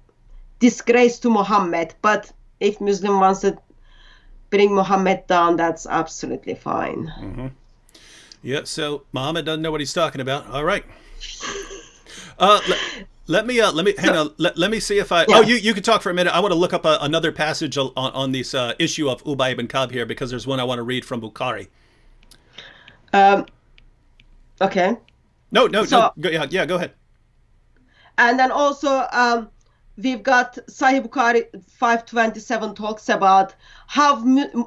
disgrace to Muhammad. But if Muslim wants to bring Muhammad down, that's absolutely fine. Mm-hmm. Yeah, so Muhammad doesn't know what he's talking about. All right. Let me hang on. Let me see if I. Yeah. Oh, you can talk for a minute. I want to look up another passage on this issue of Ubay ibn Ka'b here, because there's one I want to read from Bukhari. Okay. No. Yeah, go ahead. And then also we've got Sahih Bukhari 527 talks about how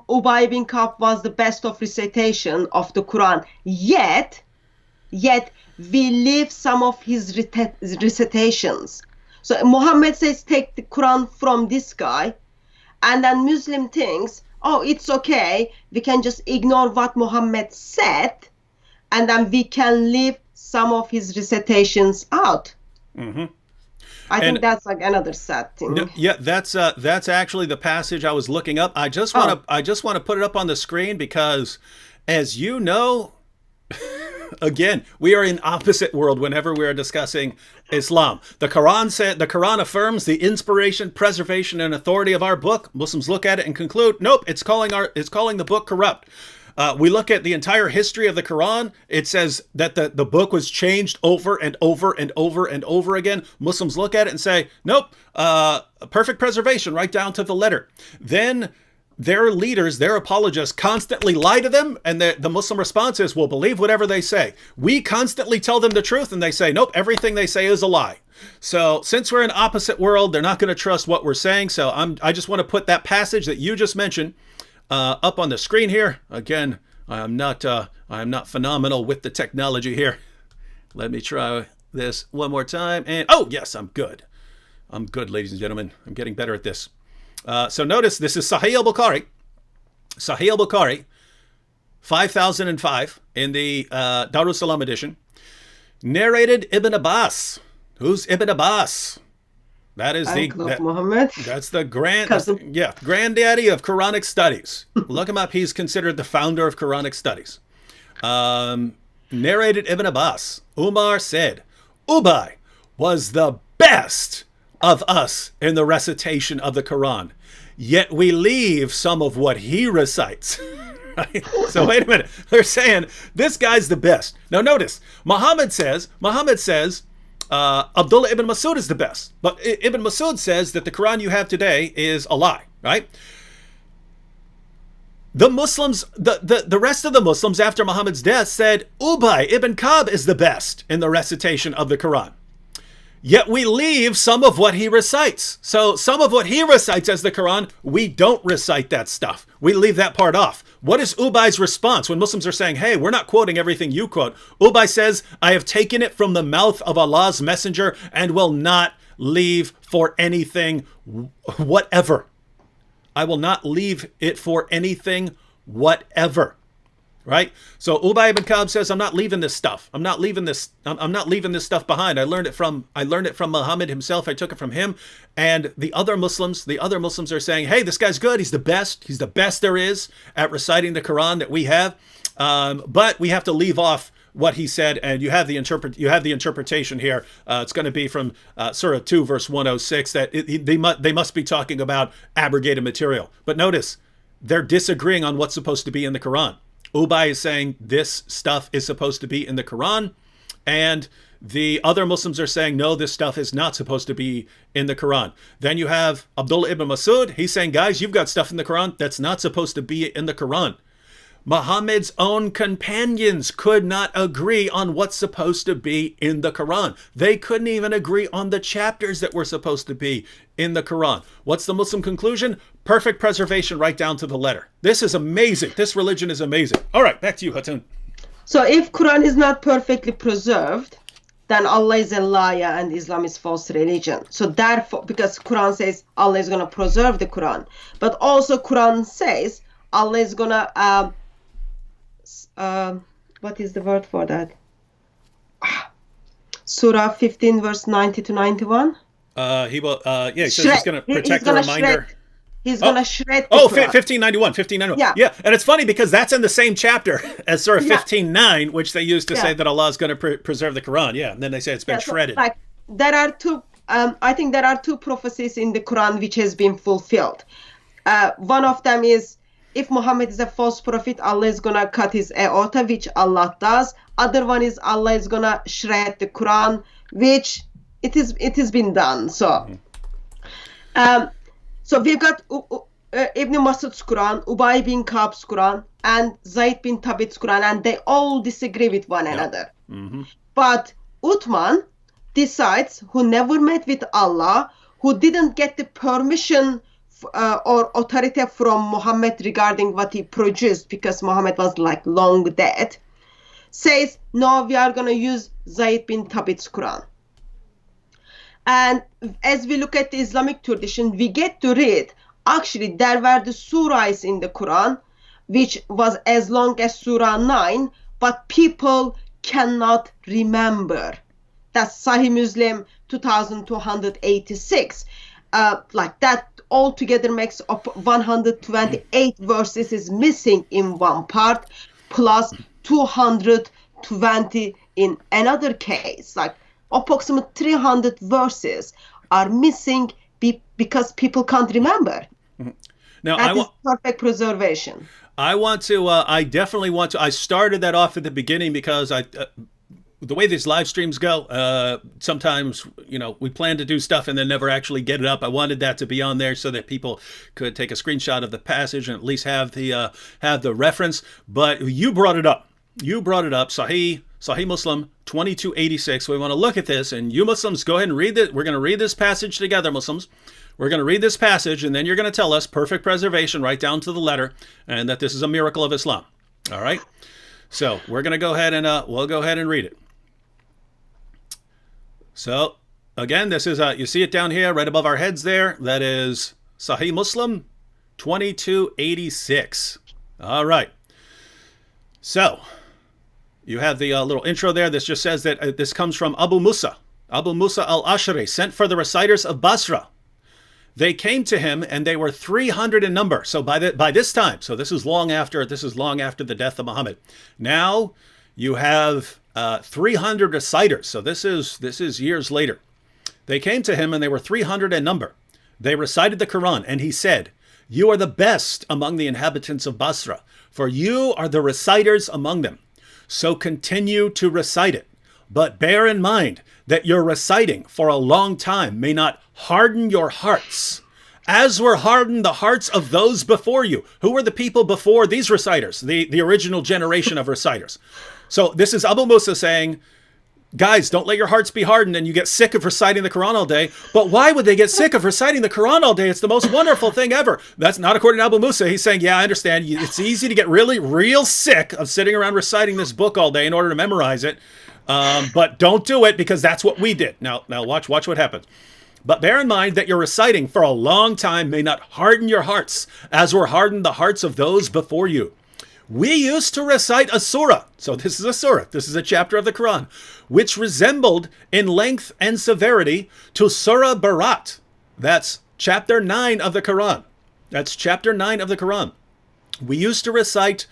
Ubay bin Ka'b was the best of recitation of the Quran. Yet we leave some of his recitations. So Muhammad says take the Quran from this guy, and then Muslim thinks, oh, it's okay, we can just ignore what Muhammad said, and then we can leave some of his recitations out. Mm-hmm. I think that's like another sad thing. No, yeah, that's actually the passage I was looking up. I just want to put it up on the screen because, as you know, again, we are in opposite world whenever we are discussing Islam. The Quran affirms the inspiration, preservation, and authority of our book. Muslims look at it and conclude, nope, it's calling the book corrupt. We look at the entire history of the Quran. It says that the book was changed over and over and over and over again. Muslims look at it and say, nope, perfect preservation right down to the letter. Then their leaders, their apologists, constantly lie to them, and the Muslim response is, we'll believe whatever they say. We constantly tell them the truth, and they say, nope, everything they say is a lie. So since we're in opposite world, they're not going to trust what we're saying. So I just want to put that passage that you just mentioned up on the screen here. Again, I am not phenomenal with the technology here. Let me try this one more time. And oh yes, I'm good. I'm good, ladies and gentlemen. I'm getting better at this. So notice this is Sahih al-Bukhari. Sahih al-Bukhari, 5005 in the Darussalam edition. Narrated Ibn Abbas. Who's Ibn Abbas? That is Muhammad. That's the granddaddy of Quranic studies. Look him up. He's considered the founder of Quranic studies. Narrated Ibn Abbas. Umar said, Ubay was the best of us in the recitation of the Quran, yet we leave some of what he recites. Right? So wait a minute. They're saying this guy's the best. Now notice, Muhammad says, Abdullah ibn Masud is the best. But Ibn Masud says that the Quran you have today is a lie, right? The Muslims, the rest of the Muslims after Muhammad's death said Ubay ibn Ka'b is the best in the recitation of the Quran. Yet we leave some of what he recites. So some of what he recites as the Quran, we don't recite that stuff. We leave that part off. What is Ubay's response when Muslims are saying, hey, we're not quoting everything you quote? Ubay says, I have taken it from the mouth of Allah's messenger and will not leave for anything whatever. I will not leave it for anything whatever. Right? So Ubay ibn Ka'b says, I'm not leaving this stuff. I'm not leaving this stuff behind. I learned it from Muhammad himself. I took it from him. And the other Muslims are saying, hey, this guy's good. He's the best. He's the best there is at reciting the Quran that we have. But we have to leave off what he said, and you have the interpretation here. It's going to be from Surah 2, verse 106, that they must be talking about abrogated material. But notice, they're disagreeing on what's supposed to be in the Quran. Ubay is saying this stuff is supposed to be in the Quran, and the other Muslims are saying, no, this stuff is not supposed to be in the Quran. Then you have Abdullah ibn Masud. He's saying, guys, you've got stuff in the Quran that's not supposed to be in the Quran. Muhammad's own companions could not agree on what's supposed to be in the Quran. They couldn't even agree on the chapters that were supposed to be in the Quran. What's the Muslim conclusion? Perfect preservation right down to the letter. This is amazing. This religion is amazing. All right, back to you, Hatun. So if Quran is not perfectly preserved, then Allah is a liar and Islam is false religion. So therefore, because Quran says Allah is going to preserve the Quran, but also Quran says Allah is going to what is the word for that? Surah 15, verse 90 to 91. He says he's going to protect the reminder. He's going to shred the Quran. 1591. Yeah. And it's funny because that's in the same chapter as Surah 15:9, which they use to say that Allah is going to preserve the Quran. Yeah. And then they say it's been shredded. So, there are two, I think there are two prophecies in the Quran which has been fulfilled. One of them is, if Muhammad is a false prophet, Allah is going to cut his aorta, which Allah does. Other one is Allah is going to shred the Quran, which it has been done. So, so we've got Ibn Masud's Quran, Ubay bin Ka'b's Quran, and Zayd bin Thabit's Quran, and they all disagree with one another. Mm-hmm. But Uthman decides, who never met with Allah, who didn't get the permission or authority from Muhammad regarding what he produced, because Muhammad was long dead, says, no, we are going to use Zayd bin Thabit's Quran. And as we look at the Islamic tradition, we get to read, actually, there were the surahs in the Quran, which was as long as Surah 9, but people cannot remember. That's Sahih Muslim 2286. That altogether makes up 128 verses is missing in one part, plus 220 in another case. Approximately 300 verses are missing because people can't remember. Now, that is perfect preservation. I definitely want to. I started that off at the beginning because the way these live streams go, sometimes, we plan to do stuff and then never actually get it up. I wanted that to be on there so that people could take a screenshot of the passage and at least have the reference. But you brought it up. Sahih Muslim 2286. We want to look at this, and you Muslims, go ahead and read it. We're going to read this passage together, Muslims. We're going to read this passage, and then you're going to tell us perfect preservation right down to the letter, and that this is a miracle of Islam. All right? So we're going to go ahead and we'll go ahead and read it. So again, this is you see it down here right above our heads there. That is Sahih Muslim 2286. All right. So you have the little intro there. This just says that this comes from Abu Musa al-Ashari, sent for the reciters of Basra. They came to him, and they were 300 in number. So by this time, so this is long after the death of Muhammad. Now you have 300 reciters. So this is years later. They came to him, and they were 300 in number. They recited the Quran, and he said, "You are the best among the inhabitants of Basra, for you are the reciters among them. So continue to recite it. But bear in mind that your reciting for a long time may not harden your hearts, as were hardened the hearts of those before you." Who were the people before these reciters? The original generation of reciters. So this is Abu Musa saying, guys, don't let your hearts be hardened and you get sick of reciting the Quran all day. But why would they get sick of reciting the Quran all day? It's the most wonderful thing ever. That's not according to Abu Musa. He's saying, yeah, I understand. It's easy to get really, real sick of sitting around reciting this book all day in order to memorize it. But don't do it, because that's what we did. Now watch what happens. But bear in mind that your reciting for a long time may not harden your hearts, as were hardened the hearts of those before you. We used to recite a surah. So this is a surah. This is a chapter of the Quran, which resembled in length and severity to Surah Barat. That's chapter 9 of the Quran. We used to recite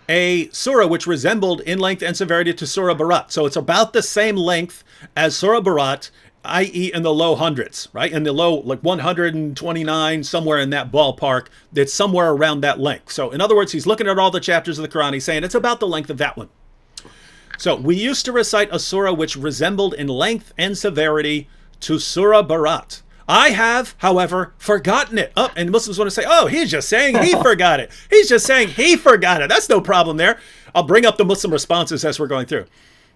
a surah which resembled in length and severity to Surah Barat. So it's about the same length as Surah Barat, i.e. in the low hundreds, right? In the low, like 129, somewhere in that ballpark. It's somewhere around that length. So in other words, he's looking at all the chapters of the Quran. He's saying it's about the length of that one. So we used to recite a surah which resembled in length and severity to Surah Barat. I have, however, forgotten it. Oh, and Muslims want to say, oh, he's just saying he forgot it. He's just saying he forgot it. That's no problem there. I'll bring up the Muslim responses as we're going through.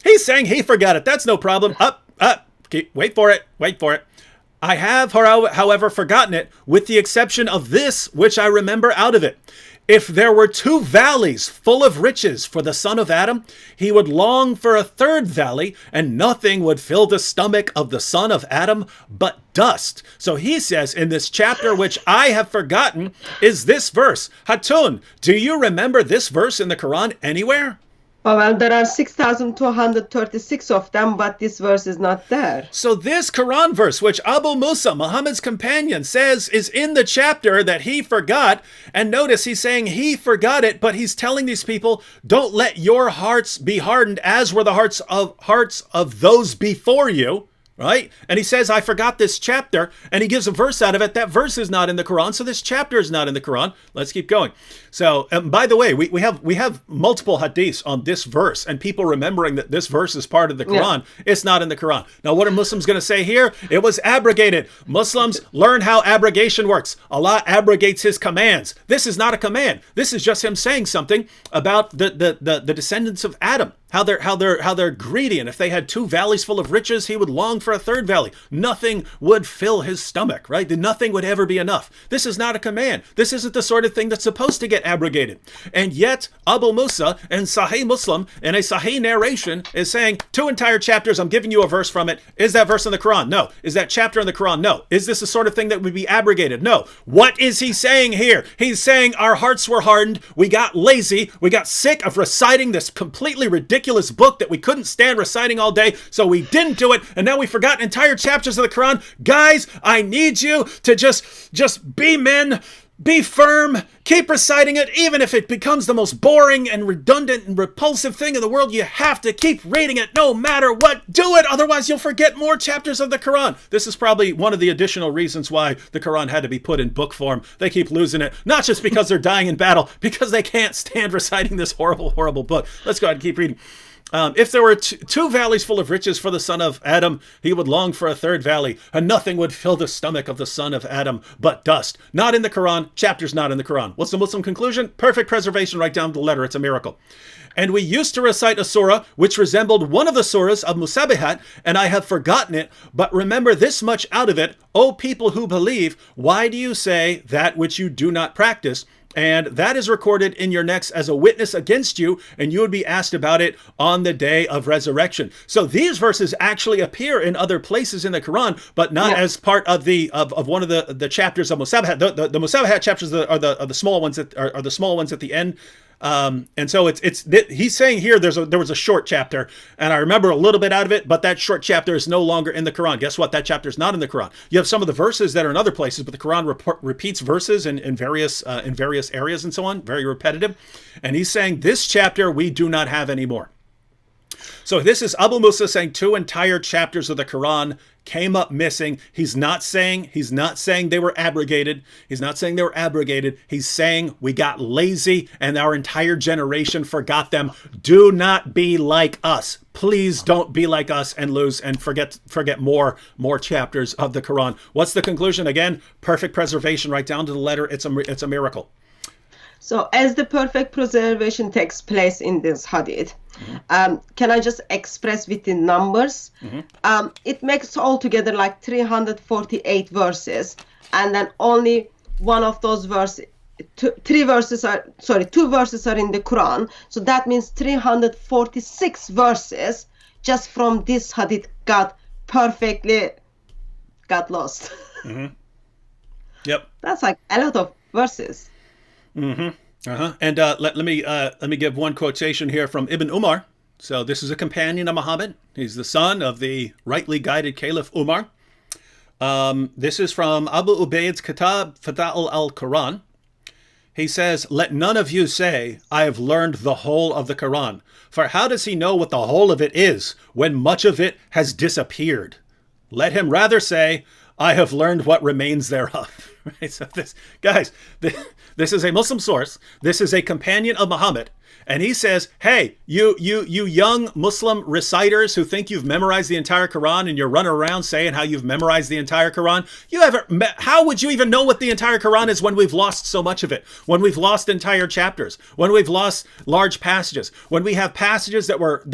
He's saying he forgot it. That's no problem. Wait for it. I have, however, forgotten it, with the exception of this, which I remember out of it. If there were 2 valleys full of riches for the son of Adam, he would long for a 3rd valley, and nothing would fill the stomach of the son of Adam but dust. So he says in this chapter, which I have forgotten, is this verse. Hatun, do you remember this verse in the Quran anywhere? Well, there are 6,236 of them, but this verse is not there. So this Quran verse, which Abu Musa, Muhammad's companion, says is in the chapter that he forgot, and notice he's saying he forgot it, but he's telling these people, don't let your hearts be hardened, as were the hearts of those before you. Right? And he says, I forgot this chapter, and he gives a verse out of it. That verse is not in the Quran, so this chapter is not in the Quran. Let's keep going. So, by the way, we have multiple hadiths on this verse, and people remembering that this verse is part of the Quran. Yeah. It's not in the Quran. Now, what are Muslims going to say here? It was abrogated. Muslims learn how abrogation works. Allah abrogates his commands. This is not a command. This is just him saying something about the descendants of Adam. How they're greedy, and if they had 2 valleys full of riches, he would long for a 3rd valley. Nothing would fill his stomach, right? Nothing would ever be enough. This is not a command. This isn't the sort of thing that's supposed to get abrogated. And yet, Abu Musa in Sahih Muslim, in a Sahih narration, is saying 2 entire chapters, I'm giving you a verse from it. Is that verse in the Quran? No. Is that chapter in the Quran? No. Is this the sort of thing that would be abrogated? No. What is he saying here? He's saying our hearts were hardened. We got lazy. We got sick of reciting this completely ridiculous book that we couldn't stand reciting all day, so we didn't do it, and now we forgot entire chapters of the Quran. Guys, I need you to just be men, Be firm. Keep reciting it, even if it becomes the most boring and redundant and repulsive thing in the world. You have to keep reading it no matter what. Do it, otherwise you'll forget more chapters of the Quran. This is probably one of the additional reasons why the Quran had to be put in book form. They keep losing it, not just because they're dying in battle, because they can't stand reciting this horrible, horrible book. Let's go ahead and keep reading. If there were two valleys full of riches for the son of Adam, he would long for a third valley, and nothing would fill the stomach of the son of Adam but dust. Not in the Quran. Chapters not in the Quran. What's the Muslim conclusion? Perfect preservation right down to the letter. It's a miracle. And we used to recite a surah which resembled one of the surahs of Musabihat, and I have forgotten it, but remember this much out of it, O people who believe, why do you say that which you do not practice? And that is recorded in your necks as a witness against you, and you would be asked about it on the day of resurrection. So these verses actually appear in other places in the Quran, but not as part of the of one of the chapters of Musabihat. The Musabihat chapters are the small ones that are the small ones at the end. And so he's saying here there was a short chapter, and I remember a little bit out of it, but that short chapter is no longer in the Quran. Guess what? That chapter is not in the Quran. You have some of the verses that are in other places, but the Quran repeats verses in various areas and so on, very repetitive. And he's saying this chapter we do not have anymore. So this is Abu Musa saying two entire chapters of the Quran came up missing. He's not saying they were abrogated. He's not saying they were abrogated. He's saying we got lazy and our entire generation forgot them. Do not be like us. Please don't be like us and lose and forget more chapters of the Quran. What's the conclusion? Again, perfect preservation right down to the letter. It's a miracle. So as the perfect preservation takes place in this hadith, can I just express with the numbers? It makes altogether like 348 verses, and then only one of those verses, two verses are in the Quran. So that means 346 verses just from this hadith got lost. Yep. That's like a lot of verses. And let me give one quotation here from Ibn Umar. So this is a companion of Muhammad. He's the son of the rightly guided Caliph Umar. This is from Abu Ubaid's Kitab Fada'il al-Quran. He says, "Let none of you say, I have learned the whole of the Quran. For how does he know what the whole of it is when much of it has disappeared? Let him rather say, I have learned what remains thereof." Right? So this is a Muslim source. This is a companion of Muhammad. And he says, hey, you young Muslim reciters who think you've memorized the entire Quran and you're running around saying how you've memorized the entire Quran. How would you even know what the entire Quran is when we've lost so much of it? When we've lost entire chapters, when we've lost large passages, when we have passages that were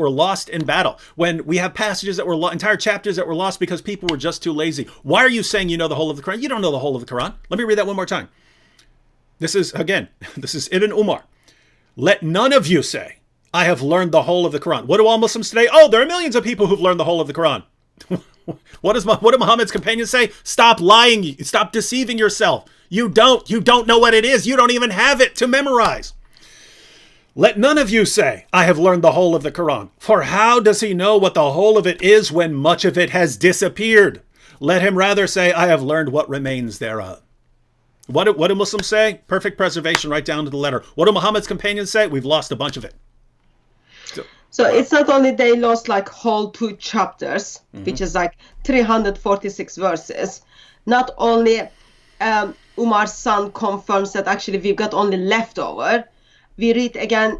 lost in battle, when we have passages that were entire chapters that were lost because people were just too lazy. Why are you saying you know the whole of the Quran? You don't know the whole of the Quran. Let me read that one more time. This is Ibn Umar. Let none of you say, I have learned the whole of the Quran. What do all Muslims today? Oh, there are millions of people who've learned the whole of the Quran. What do Muhammad's companions say? Stop lying. Stop deceiving yourself. You don't know what it is. You don't even have it to memorize. Let none of you say, I have learned the whole of the Quran. For how does he know what the whole of it is when much of it has disappeared? Let him rather say, I have learned what remains thereof. What do Muslims say? Perfect preservation right down to the letter. What do Muhammad's companions say? We've lost a bunch of it. So it's not only they lost like whole 2 chapters, which is like 346 verses. Not only Umar's son confirms that actually we've got only leftover. We read again,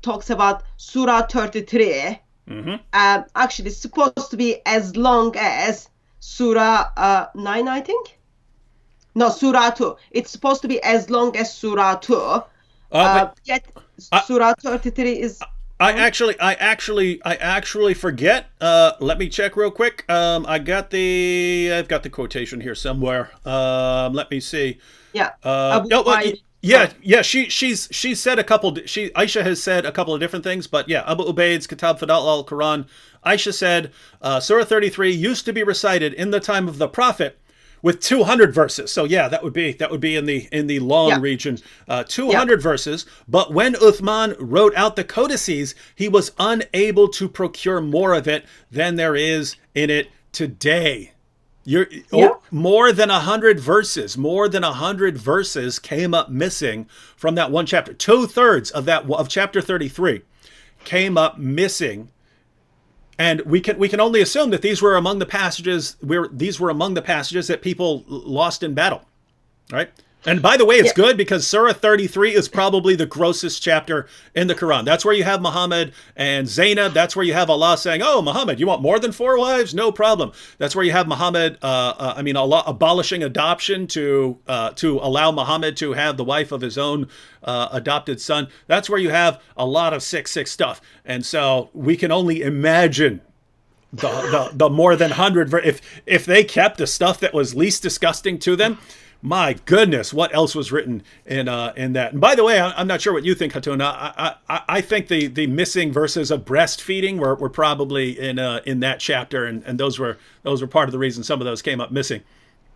talks about Surah 33. Actually it's supposed to be as long as Surah 9, I think. No, Surah 2. It's supposed to be as long as Surah 2. Yet Surah 33 is... I actually forget. Let me check real quick. I've got the quotation here somewhere. Let me see. Yeah. She said a couple. Aisha has said a couple of different things, but yeah, Abu Ubaid's Kitab Fada'il al-Quran. Aisha said Surah 33 used to be recited in the time of the Prophet with 200 verses. So yeah, that would be in the long region, 200 verses. But when Uthman wrote out the codices, he was unable to procure more of it than there is in it today. Yeah. More than 100 verses. More than 100 verses came up missing from that one chapter. 2/3 of chapter 33 came up missing, and we can only assume that these were among the passages that people lost in battle, right? And by the way, it's good because Surah 33 is probably the grossest chapter in the Quran. That's where you have Muhammad and Zainab. That's where you have Allah saying, "Oh, Muhammad, you want more than 4 wives? No problem." That's where you have Muhammad, Allah abolishing adoption to allow Muhammad to have the wife of his own adopted son. That's where you have a lot of 666 stuff. And so we can only imagine the more than 100 if they kept the stuff that was least disgusting to them. My goodness, what else was written in that? And by the way, I'm not sure what you think, Hatun. I think the missing verses of breastfeeding were probably in that chapter, and those were part of the reason some of those came up missing.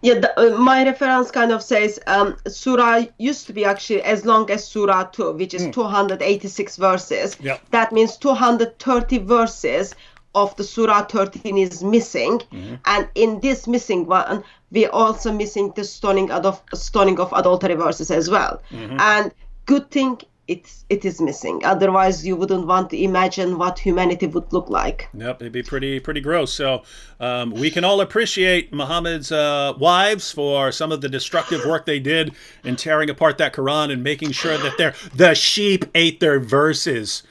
Yeah, my reference kind of says Surah used to be actually as long as Surah 2, which is 286 verses. Yep. That means 230 verses of the Surah 13 is missing. And in this missing one, we're also missing the stoning of adultery verses as well. And good thing it is missing. Otherwise, you wouldn't want to imagine what humanity would look like. Yep, it'd be pretty gross. So we can all appreciate Muhammad's wives for some of the destructive work they did in tearing apart that Quran and making sure that the sheep ate their verses.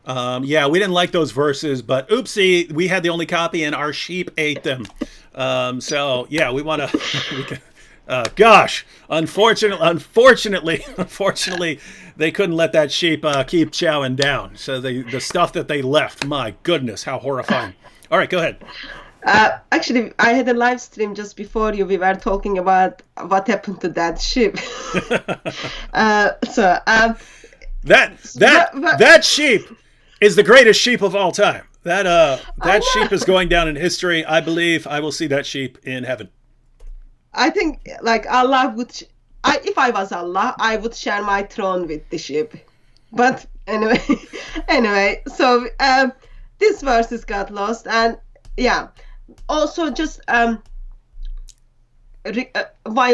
Yeah, we didn't like those verses, but oopsie, we had the only copy and our sheep ate them. So yeah, we want to. Gosh, unfortunately, they couldn't let that sheep keep chowing down. So the stuff that they left, my goodness, how horrifying. All right, go ahead. Actually, I had a live stream just before you. We were talking about what happened to that sheep. That sheep is the greatest sheep of all time. That sheep is going down in history. I believe I will see that sheep in heaven. I think like Allah would, if I was Allah, I would share my throne with the sheep. But anyway, so this verses got lost, and yeah. Also, just while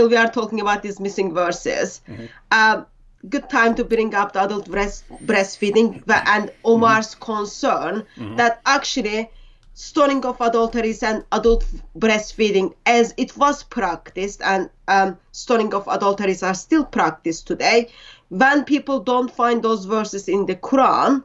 we are talking about these missing verses, good time to bring up the adult breastfeeding and Omar's concern that actually stoning of adulteries and adult breastfeeding, as it was practiced, and stoning of adulteries are still practiced today. When people don't find those verses in the Quran,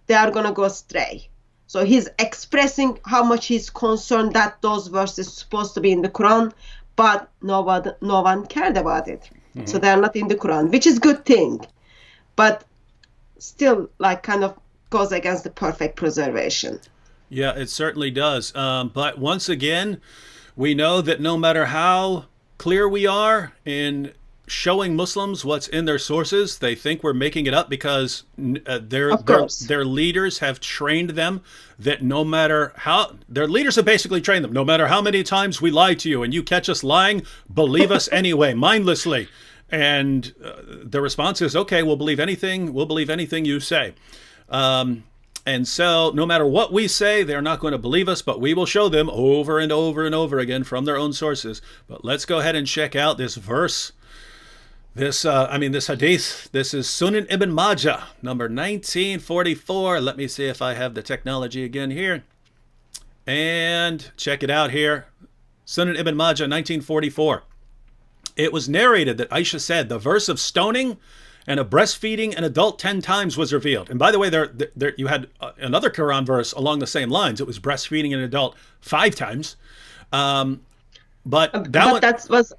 they are going to go astray. So he's expressing how much he's concerned that those verses are supposed to be in the Quran, but no one cared about it. So they're not in the Quran, which is a good thing, but still like kind of goes against the perfect preservation. Yeah, it certainly does. But once again, we know that no matter how clear we are in showing Muslims what's in their sources, they think we're making it up because their leaders have trained them that no matter how, their leaders have basically trained them, no matter how many times we lie to you and you catch us lying, believe us anyway, mindlessly. And the response is, okay, we'll believe anything you say. And so no matter what we say, they're not going to believe us, but we will show them over and over and over again from their own sources. But let's go ahead and check out this verse. This hadith. This is Sunan Ibn Majah, number 1944. Let me see if I have the technology again here. And check it out here. Sunan Ibn Majah, 1944. It was narrated that Aisha said, the verse of stoning and of breastfeeding an adult 10 times was revealed. And by the way, there you had another Quran verse along the same lines. It was breastfeeding an adult 5 times. It was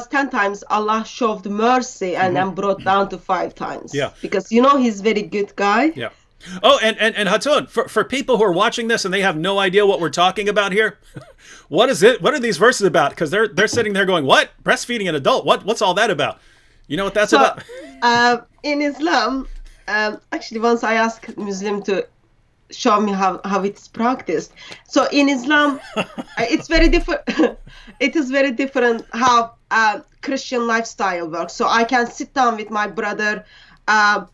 10 times. Allah showed mercy and then brought down to 5 times. Yeah. Because he's very good guy. Yeah. Oh, and Hatun, for people who are watching this and they have no idea what we're talking about here, what is it? What are these verses about? Because they're sitting there going, what? Breastfeeding an adult? What's all that about? You know what that's about? In Islam, actually, once I asked Muslim to show me how it's practiced. So in Islam, it's very different. It is very different how Christian lifestyle works. So I can sit down with my brother, or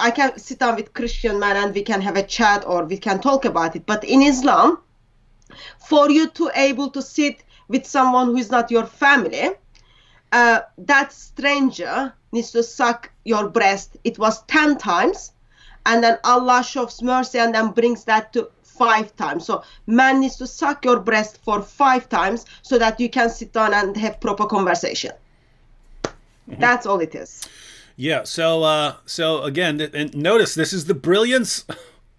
I can sit down with Christian man and we can have a chat or we can talk about it. But in Islam, For you to able to sit with someone who is not your family, that stranger needs to suck your breast. It was 10 times, and then Allah shows mercy and then brings that to 5 times. So man needs to suck your breast for 5 times so that you can sit down and have proper conversation. That's all it is. Yeah. So again, and notice this is the brilliance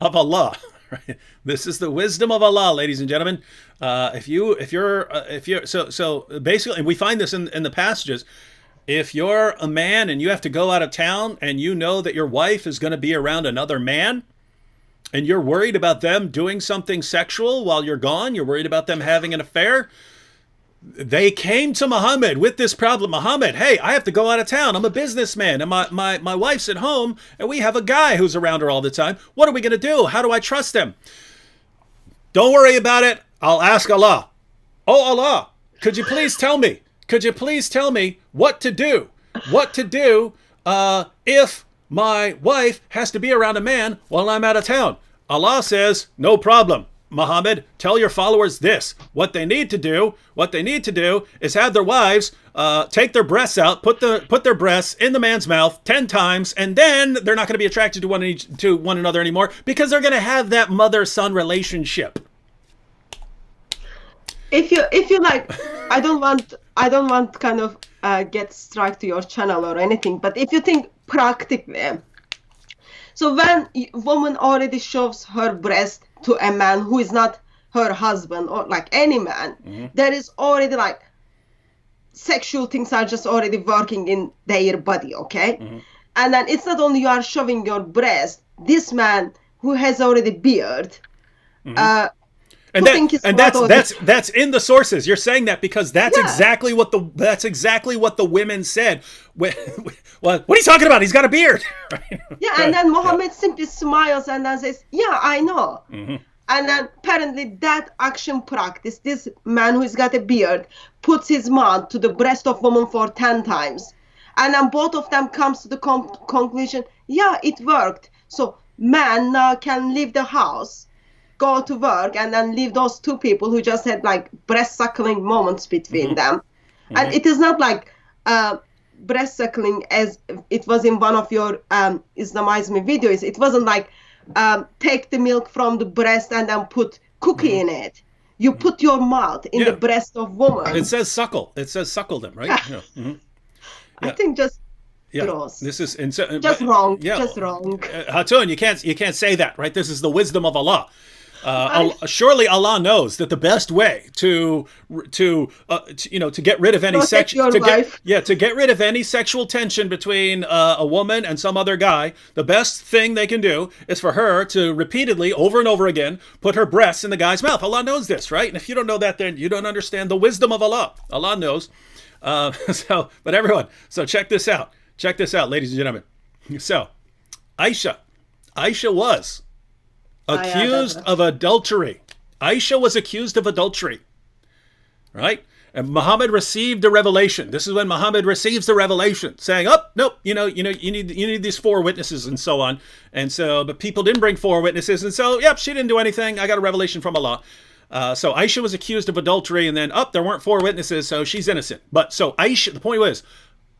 of Allah. Right? This is the wisdom of Allah, ladies and gentlemen. If you're so basically, and we find this in the passages. If you're a man and you have to go out of town and you know that your wife is going to be around another man, and you're worried about them doing something sexual while you're gone, you're worried about them having an affair. They came to Muhammad with this problem. Muhammad, hey, I have to go out of town. I'm a businessman, and my wife's at home, and we have a guy who's around her all the time. What are we going to do? How do I trust him? Don't worry about it. I'll ask Allah. Oh, Allah, could you please tell me? Could you please tell me what to do? What to do if my wife has to be around a man while I'm out of town? Allah says, no problem. Muhammad, tell your followers this. What they need to do is have their wives take their breasts out, put their breasts in the man's mouth 10 times, and then they're not going to be attracted to one another anymore because they're going to have that mother-son relationship. If you like, I don't want kind of get strike to your channel or anything, but if you think practically, so when a woman already shows her breast to a man who is not her husband or like any man, there is already like sexual things are just already working in their body, okay? And then it's not only you are showing your breast, this man who has already beard, and that's in the sources. You're saying that because that's exactly what the women said. What are you talking about? He's got a beard. Yeah, and then Muhammad simply smiles and then says, "Yeah, I know." And then apparently that action practice, this man who's got a beard puts his mouth to the breast of woman for 10 times, and then both of them comes to the conclusion, yeah, it worked. So man now can leave the house, go to work, and then leave those two people who just had like breast suckling moments between them. And it is not like breast suckling as it was in one of your Islamize Me videos. It wasn't like take the milk from the breast and then put cookie in it. You put your mouth in the breast of woman. It says suckle. It says suckle them, right? I think just gross. This is just wrong. Just wrong. Hatun, you can't say that, right? This is the wisdom of Allah. Surely Allah knows that the best way to get rid of any get rid of any sexual tension between a woman and some other guy, the best thing they can do is for her to repeatedly, over and over again, put her breasts in the guy's mouth. Allah knows this, right? And if you don't know that, then you don't understand the wisdom of Allah. Allah knows. But everyone, so check this out. Check this out, ladies and gentlemen. So, Aisha was accused of adultery. Aisha was accused of adultery, right? And Muhammad received a revelation. This is when Muhammad receives the revelation, saying, "Oh, nope, you need these 4 witnesses and so on." And so, but people didn't bring 4 witnesses, and so, yep, she didn't do anything. I got a revelation from Allah. So Aisha was accused of adultery, and then there weren't 4 witnesses, so she's innocent. But so Aisha, the point was,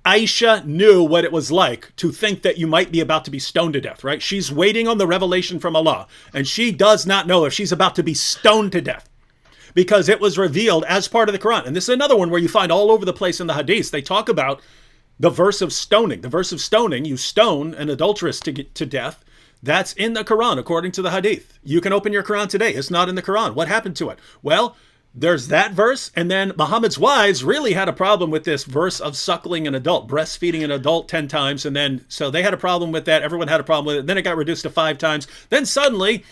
Aisha knew what it was like to think that you might be about to be stoned to death, right? She's waiting on the revelation from Allah, and she does not know if she's about to be stoned to death because it was revealed as part of the Quran. And this is another one where you find all over the place in the hadiths, they talk about the verse of stoning. The verse of stoning, you stone an adulteress to death. That's in the Quran, according to the hadith. You can open your Quran today. It's not in the Quran. What happened to it? Well, there's that verse, and then Muhammad's wives really had a problem with this verse of suckling an adult, breastfeeding an adult 10 times, and then, so they had a problem with that, everyone had a problem with it, then it got reduced to 5 times, then suddenly,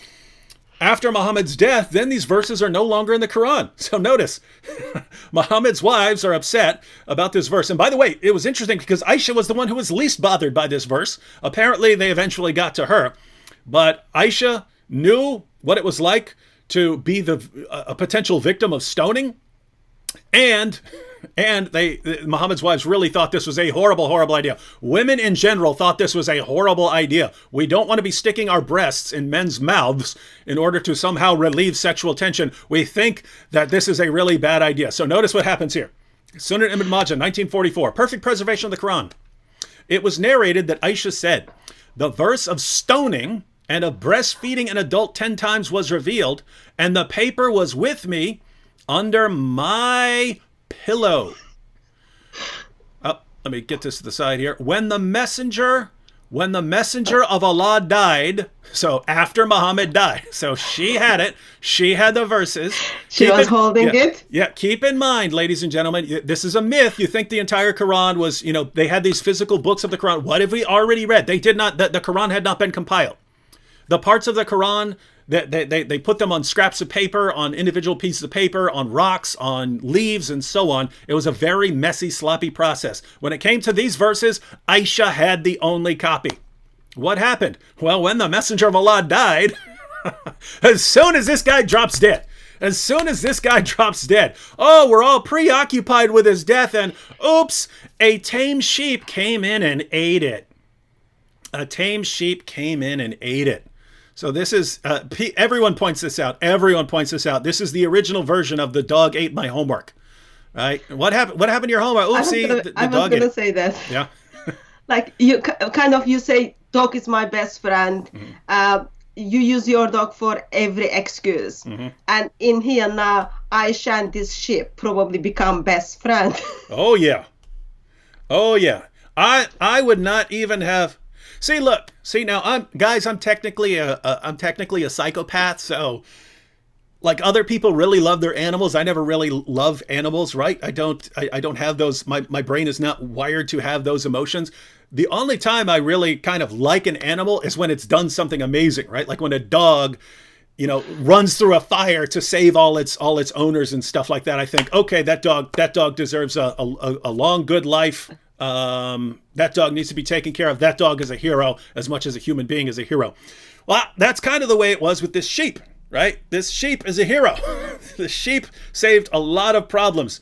after Muhammad's death, then these verses are no longer in the Quran. So notice, Muhammad's wives are upset about this verse, and by the way, it was interesting because Aisha was the one who was least bothered by this verse. Apparently, they eventually got to her, but Aisha knew what it was like to be a potential victim of stoning. And Muhammad's wives really thought this was a horrible idea. Women in general thought this was a horrible idea. We don't want to be sticking our breasts in men's mouths in order to somehow relieve sexual tension. We think that this is a really bad idea. So notice what happens here. Sunan Ibn Majah, 1944, perfect preservation of the Quran. It was narrated that Aisha said, the verse of stoning and of breastfeeding an adult 10 times was revealed, and the paper was with me under my pillow. Oh, let me get this to the side here. When the messenger of Allah died, so after Muhammad died, so she had it, she had the verses. She was holding it? Yeah, keep in mind, ladies and gentlemen, this is a myth. You think the entire Quran was, they had these physical books of the Quran. What have we already read? They did not, the Quran had not been compiled. The parts of the Quran, they put them on scraps of paper, on individual pieces of paper, on rocks, on leaves, and so on. It was a very messy, sloppy process. When it came to these verses, Aisha had the only copy. What happened? Well, when the messenger of Allah died, as soon as this guy drops dead, oh, we're all preoccupied with his death, and oops, a tame sheep came in and ate it. So this is, everyone points this out. This is the original version of the dog ate my homework, right? What happened to your homework? Oopsie, I was going to say that. Yeah. Like you say, dog is my best friend. Mm-hmm. You use your dog for every excuse. Mm-hmm. And in here now, Aisha and this sheep probably become best friends. Oh yeah. I would not even have. See now I'm technically a psychopath, so like other people really love their animals. I never really love animals, right? I don't have those, my brain is not wired to have those emotions. The only time I really kind of like an animal is when it's done something amazing, right? Like when a dog, runs through a fire to save all its owners and stuff like that. I think, okay, that dog deserves a long, good life. That dog needs to be taken care of. That dog is a hero as much as a human being is a hero. Well, that's kind of the way it was with this sheep, right? This sheep is a hero. The sheep saved a lot of problems,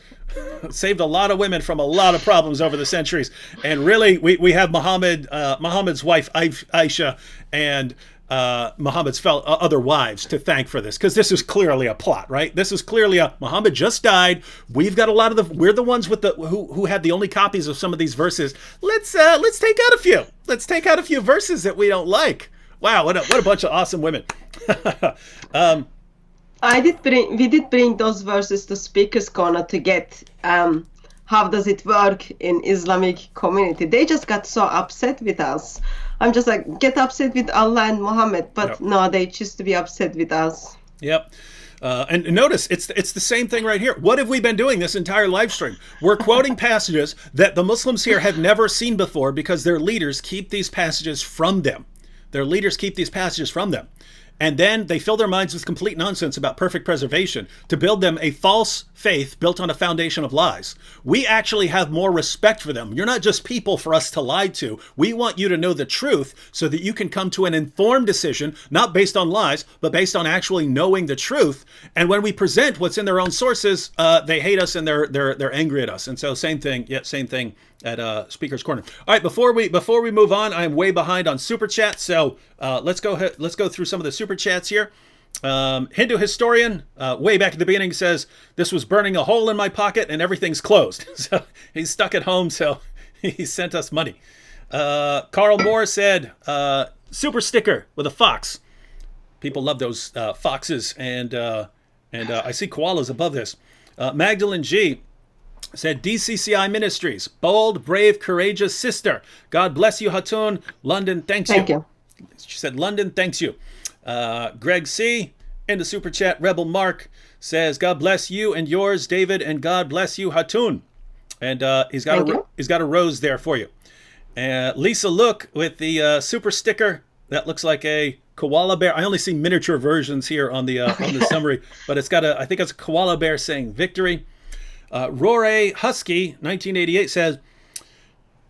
saved a lot of women from a lot of problems over the centuries. And really, we have Muhammad's wife, Aisha, and Muhammad's other wives to thank for this, because this is clearly a plot, right? This is clearly Muhammad just died. We've got a lot of we're the ones with who had the only copies of some of these verses. Let's take out a few. Let's take out a few verses that we don't like. Wow, what a bunch of awesome women. We did bring those verses to Speaker's Corner to get how does it work in Islamic community. They just got so upset with us. I'm just like, get upset with Allah and Muhammad, but yep. No, they choose to be upset with us. Yep. And notice, it's the same thing right here. What have we been doing this entire live stream? We're quoting passages that the Muslims here have never seen before because their leaders keep these passages from them. And then they fill their minds with complete nonsense about perfect preservation to build them a false faith built on a foundation of lies. We actually have more respect for them. You're not just people for us to lie to. We want you to know the truth so that you can come to an informed decision, not based on lies, but based on actually knowing the truth. And when we present what's in their own sources, they hate us and they're angry at us. And so same thing at Speaker's Corner. All right, before we move on, I'm way behind on super chat, so let's go through some of the super chats here. Hindu historian, way back at the beginning, says this was burning a hole in my pocket and everything's closed. So he's stuck at home, so he sent us money. Carl Moore said super sticker with a fox. People love those foxes, and I see koalas above this. Magdalene G said DCCI Ministries, bold, brave, courageous sister. God bless you, Hatun. London thanks you. Thank you. She said London thanks you. Greg C. in the super chat. Rebel Mark says God bless you and yours, David, and God bless you, Hatun. And he's got a rose there for you. Lisa Look with the super sticker that looks like a koala bear. I only see miniature versions here on the summary, but it's got I think it's a koala bear saying victory. Rore Husky 1988 says,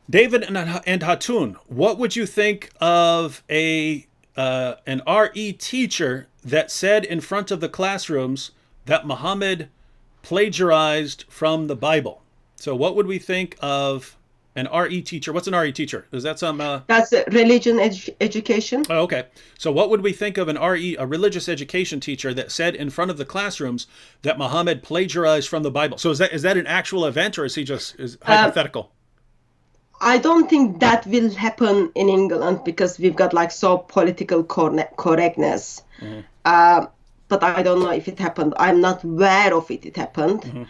David and Hatun, what would you think of an RE teacher that said in front of the classrooms that Muhammad plagiarized from the Bible. So what would we think of an RE teacher? What's an RE teacher? Is that some... That's religion education. Oh, okay. So what would we think of an RE, a religious education teacher that said in front of the classrooms that Muhammad plagiarized from the Bible? So is that an actual event, or is he just hypothetical? I don't think that will happen in England because we've got like so political correctness. But I don't know if it happened. I'm not aware of it. It happened.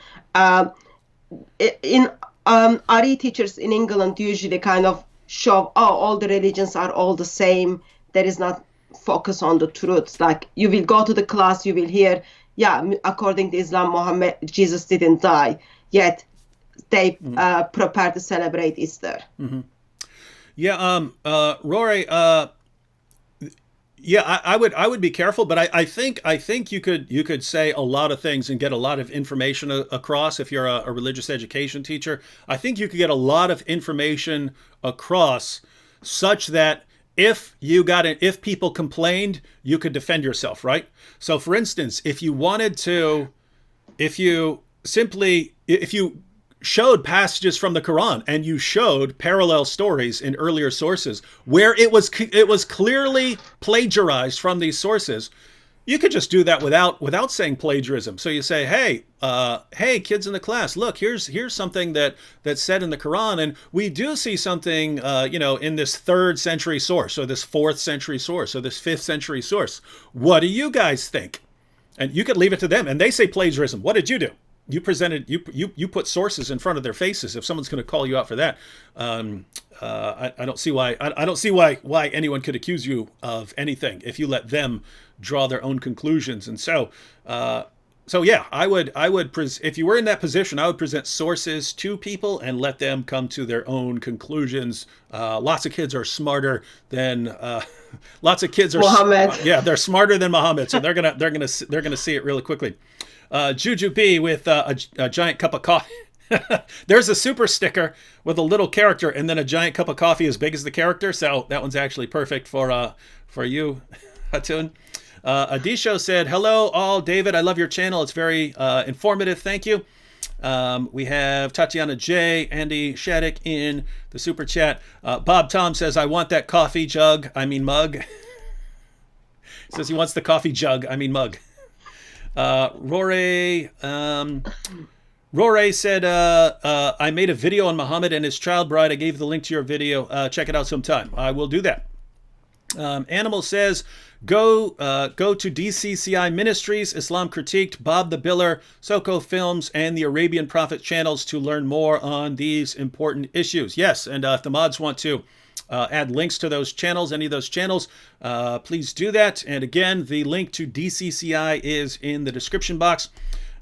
In RE teachers in England usually kind of show, all the religions are all the same. There is not focus on the truths. Like you will go to the class, you will hear, according to Islam, Jesus didn't die. Yet they prepare to celebrate Easter. Rory, I would be careful, but I think you could say a lot of things and get a lot of information across if you're a religious education teacher. I think you could get a lot of information across such that if people complained, you could defend yourself, right? So for instance, if you showed passages from the Quran and you showed parallel stories in earlier sources where it was clearly plagiarized from these sources, you could just do that without saying plagiarism. So you say, hey, kids in the class, look, here's something that's said in the Quran, and we do see something, in this 3rd century source, or this 4th century source, or this 5th century source. What do you guys think? And you could leave it to them. And they say plagiarism. What did you do? You put sources in front of their faces. If someone's going to call you out for that, I don't see why anyone could accuse you of anything if you let them draw their own conclusions. And so I would if you were in that position, I would present sources to people and let them come to their own conclusions. Lots of kids are smarter than Muhammad. They're smarter than Muhammad, so they're gonna see it really quickly. Juju B with a giant cup of coffee. There's a super sticker with a little character and then a giant cup of coffee as big as the character. So that one's actually perfect for you, Hatun. Adisho said, hello all, David. I love your channel. It's very informative. Thank you. We have Tatiana J, Andy Shattuck in the super chat. Bob Tom says, I want that coffee mug. Says he wants the coffee mug. Rory said, I made a video on Muhammad and his child bride. I gave the link to your video. Check it out sometime. I will do that. Animal says, go to DCCI Ministries, Islam Critiqued, Bob the Biller, Soko Films, and the Arabian Prophet channels to learn more on these important issues. Yes, and if the mods want to add links to those channels, any of those channels, please do that. And again, the link to DCCI is in the description box.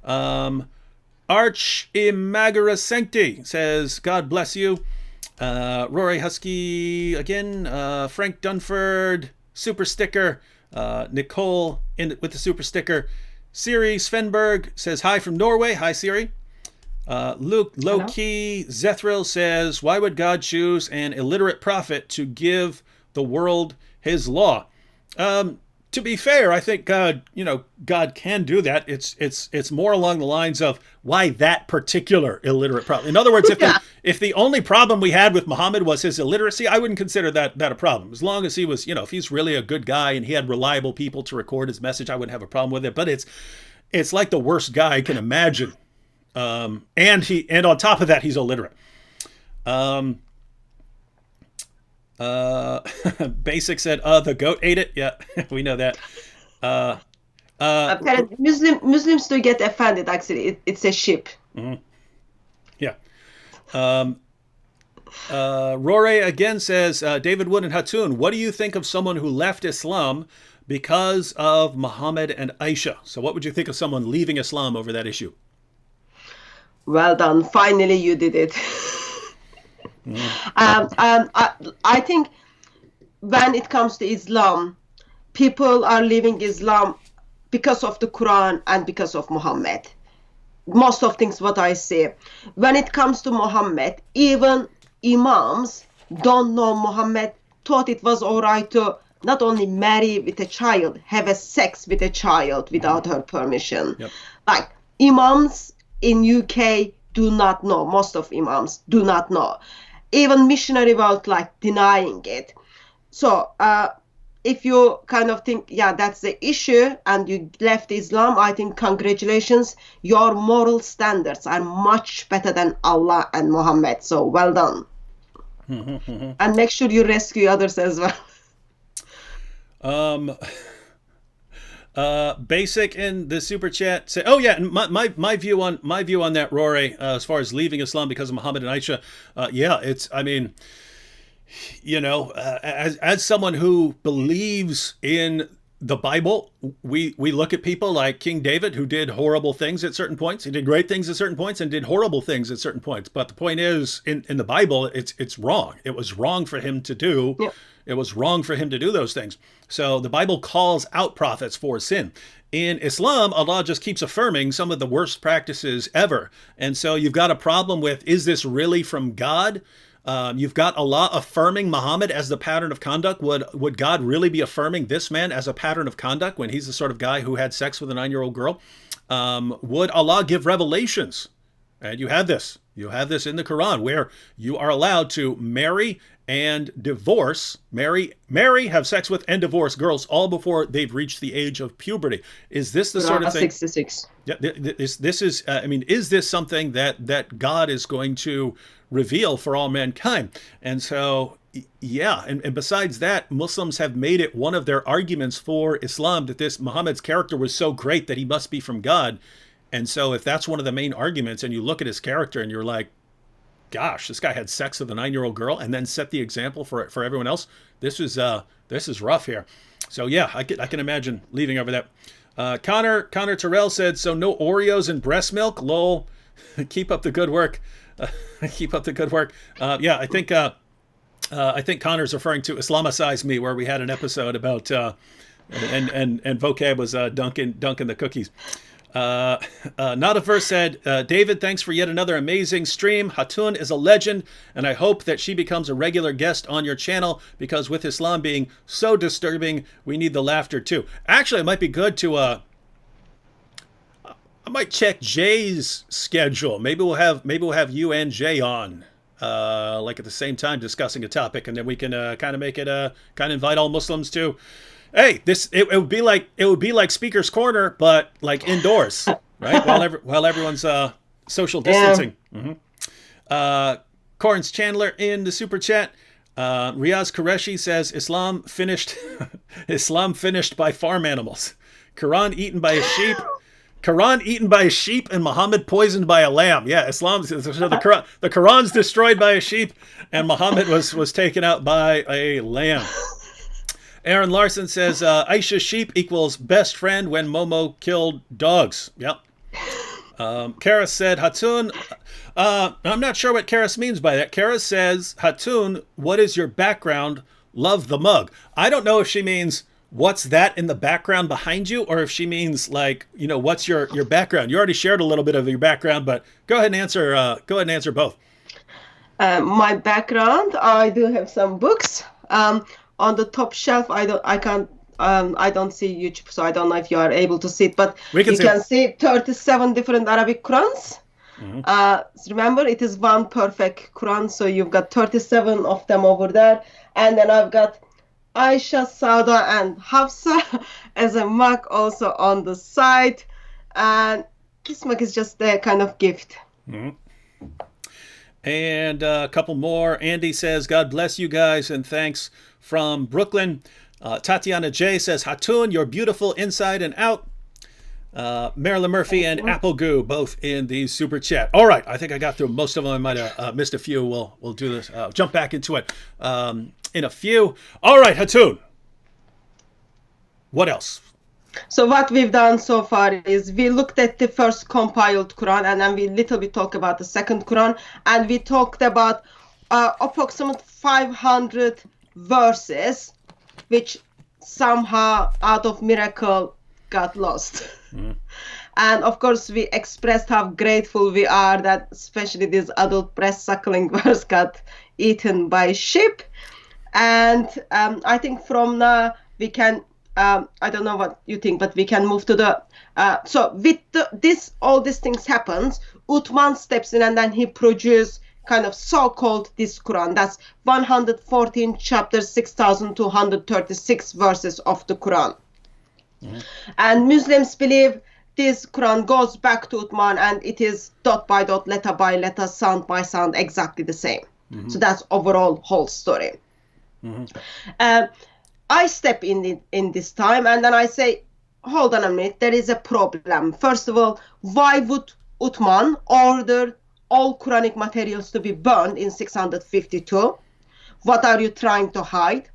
Arch Imagara Sancti says, God bless you. Rory Husky again, Frank Dunford, super sticker, Nicole with the super sticker. Siri Svenberg says, hi from Norway. Hi, Siri. Luke Low-Key Zethril says, why would God choose an illiterate prophet to give the world his law? To be fair, I think God can do that. It's more along the lines of why that particular illiterate prophet. In other words, if the only problem we had with Muhammad was his illiteracy, I wouldn't consider that a problem. As long as he was, if he's really a good guy and he had reliable people to record his message, I wouldn't have a problem with it. But it's like the worst guy I can imagine. And on top of that, he's illiterate. Basic said, the goat ate it. Yeah, we know that. Apparently, Muslims do get offended. Actually, it's a sheep. Mm-hmm. Yeah. Rory again says, David Wood and Hatun, what do you think of someone who left Islam because of Muhammad and Aisha? So what would you think of someone leaving Islam over that issue? Well done. Finally, you did it. I think when it comes to Islam, people are leaving Islam because of the Quran and because of Muhammad. Most of things what I say. When it comes to Muhammad, even imams don't know Muhammad, thought it was all right to not only marry with a child, have a sex with a child without her permission. Yep. Like imams in UK do not know. Most of imams do not know. Even missionary world like denying it. So if you kind of think, yeah, that's the issue, and you left Islam, I think congratulations, your moral standards are much better than Allah and Muhammad. So well done. And make sure you rescue others as well. Basic in the super chat say, oh yeah, and my view on that, Rory, as far as leaving Islam because of Muhammad and Aisha, yeah, it's, I mean, you know, as someone who believes in the Bible, we look at people like King David, who did horrible things at certain points. He did great things at certain points and did horrible things at certain points. But the point is, in the Bible, it's wrong. It was wrong for him to do. Yeah. It was wrong for him to do those things. So the Bible calls out prophets for sin. In Islam, Allah just keeps affirming some of the worst practices ever. And so you've got a problem with, is this really from God? You've got Allah affirming Muhammad as the pattern of conduct. Would God really be affirming this man as a pattern of conduct when he's the sort of guy who had sex with a 9-year-old girl? Would Allah give revelations? And you have this in the Quran, where you are allowed to marry and divorce, marry, have sex with, and divorce girls all before they've reached the age of puberty. Is this the sort of thing? 66. Yeah, this is. I mean, is this something that God is going to reveal for all mankind? And so, yeah, and besides that, Muslims have made it one of their arguments for Islam that this Muhammad's character was so great that he must be from God. And so, if that's one of the main arguments, and you look at his character and you're like, gosh, this guy had sex with a 9-year-old girl and then set the example for everyone else. This is rough here. So yeah, I can imagine leaving over that. Connor Terrell said, so no Oreos and breast milk. Lol. Keep up the good work. Keep up the good work. Yeah, I think Connor's referring to Islamicize Me, where we had an episode about and vocab was dunking the cookies. Not a verse said, David, thanks for yet another amazing stream. Hatun is a legend, and I hope that she becomes a regular guest on your channel, because with Islam being so disturbing, we need the laughter too. Actually, it might be good to I might check Jay's schedule. Maybe we'll have you and Jay on like at the same time discussing a topic, and then we can kind of make it kind of invite all Muslims to. Hey, it would be like Speaker's Corner, but like indoors, right? While everyone's social distancing. Yeah. Corns Chandler in the super chat. Riaz Qureshi says Islam finished by farm animals. Quran eaten by a sheep. And Muhammad poisoned by a lamb. Yeah, the Quran's destroyed by a sheep, and Muhammad was taken out by a lamb. Aaron Larson says, Aisha sheep equals best friend when Momo killed dogs. Yep. Karis said, Hatun, I'm not sure what Karis means by that. Karis says, Hatun, what is your background? Love the mug. I don't know if she means what's that in the background behind you, or if she means like, you know, what's your background? You already shared a little bit of your background, but go ahead and answer both. My background, I do have some books. On the top shelf, I don't see YouTube, so I don't know if you are able to see it, but you can see 37 different Arabic Qurans. Mm-hmm. Remember, it is one perfect Quran, so you've got 37 of them over there, and then I've got Aisha, Sauda, and Hafsa as a mug also on the side, and this mug is just a kind of gift. Mm-hmm. And a couple more. Andy says, God bless you guys, and thanks from Brooklyn. Tatiana J says, Hatun, you're beautiful inside and out. Marilyn Murphy and Apple Goo, both in the super chat. All right, I think I got through most of them. I might have missed a few. We'll do this. Jump back into it in a few. All right, Hatun. What else? So what we've done so far is we looked at the first compiled Quran, and then we little bit talk about the second Quran, and we talked about approximate 500 verses, which somehow out of miracle got lost. Mm. And of course, we expressed how grateful we are that especially this adult breast suckling verse got eaten by sheep. And I think from now we can I don't know what you think, but we can move to the. So with all these things happens, Uthman steps in and then he produces kind of so-called this Quran. That's 114 chapters, 6,236 verses of the Quran. Mm-hmm. And Muslims believe this Quran goes back to Uthman and it is dot by dot, letter by letter, sound by sound, exactly the same. Mm-hmm. So that's overall whole story. Mm-hmm. I step in this time and then I say, hold on a minute, there is a problem. First of all, why would Uthman order all Quranic materials to be burned in 652? What are you trying to hide?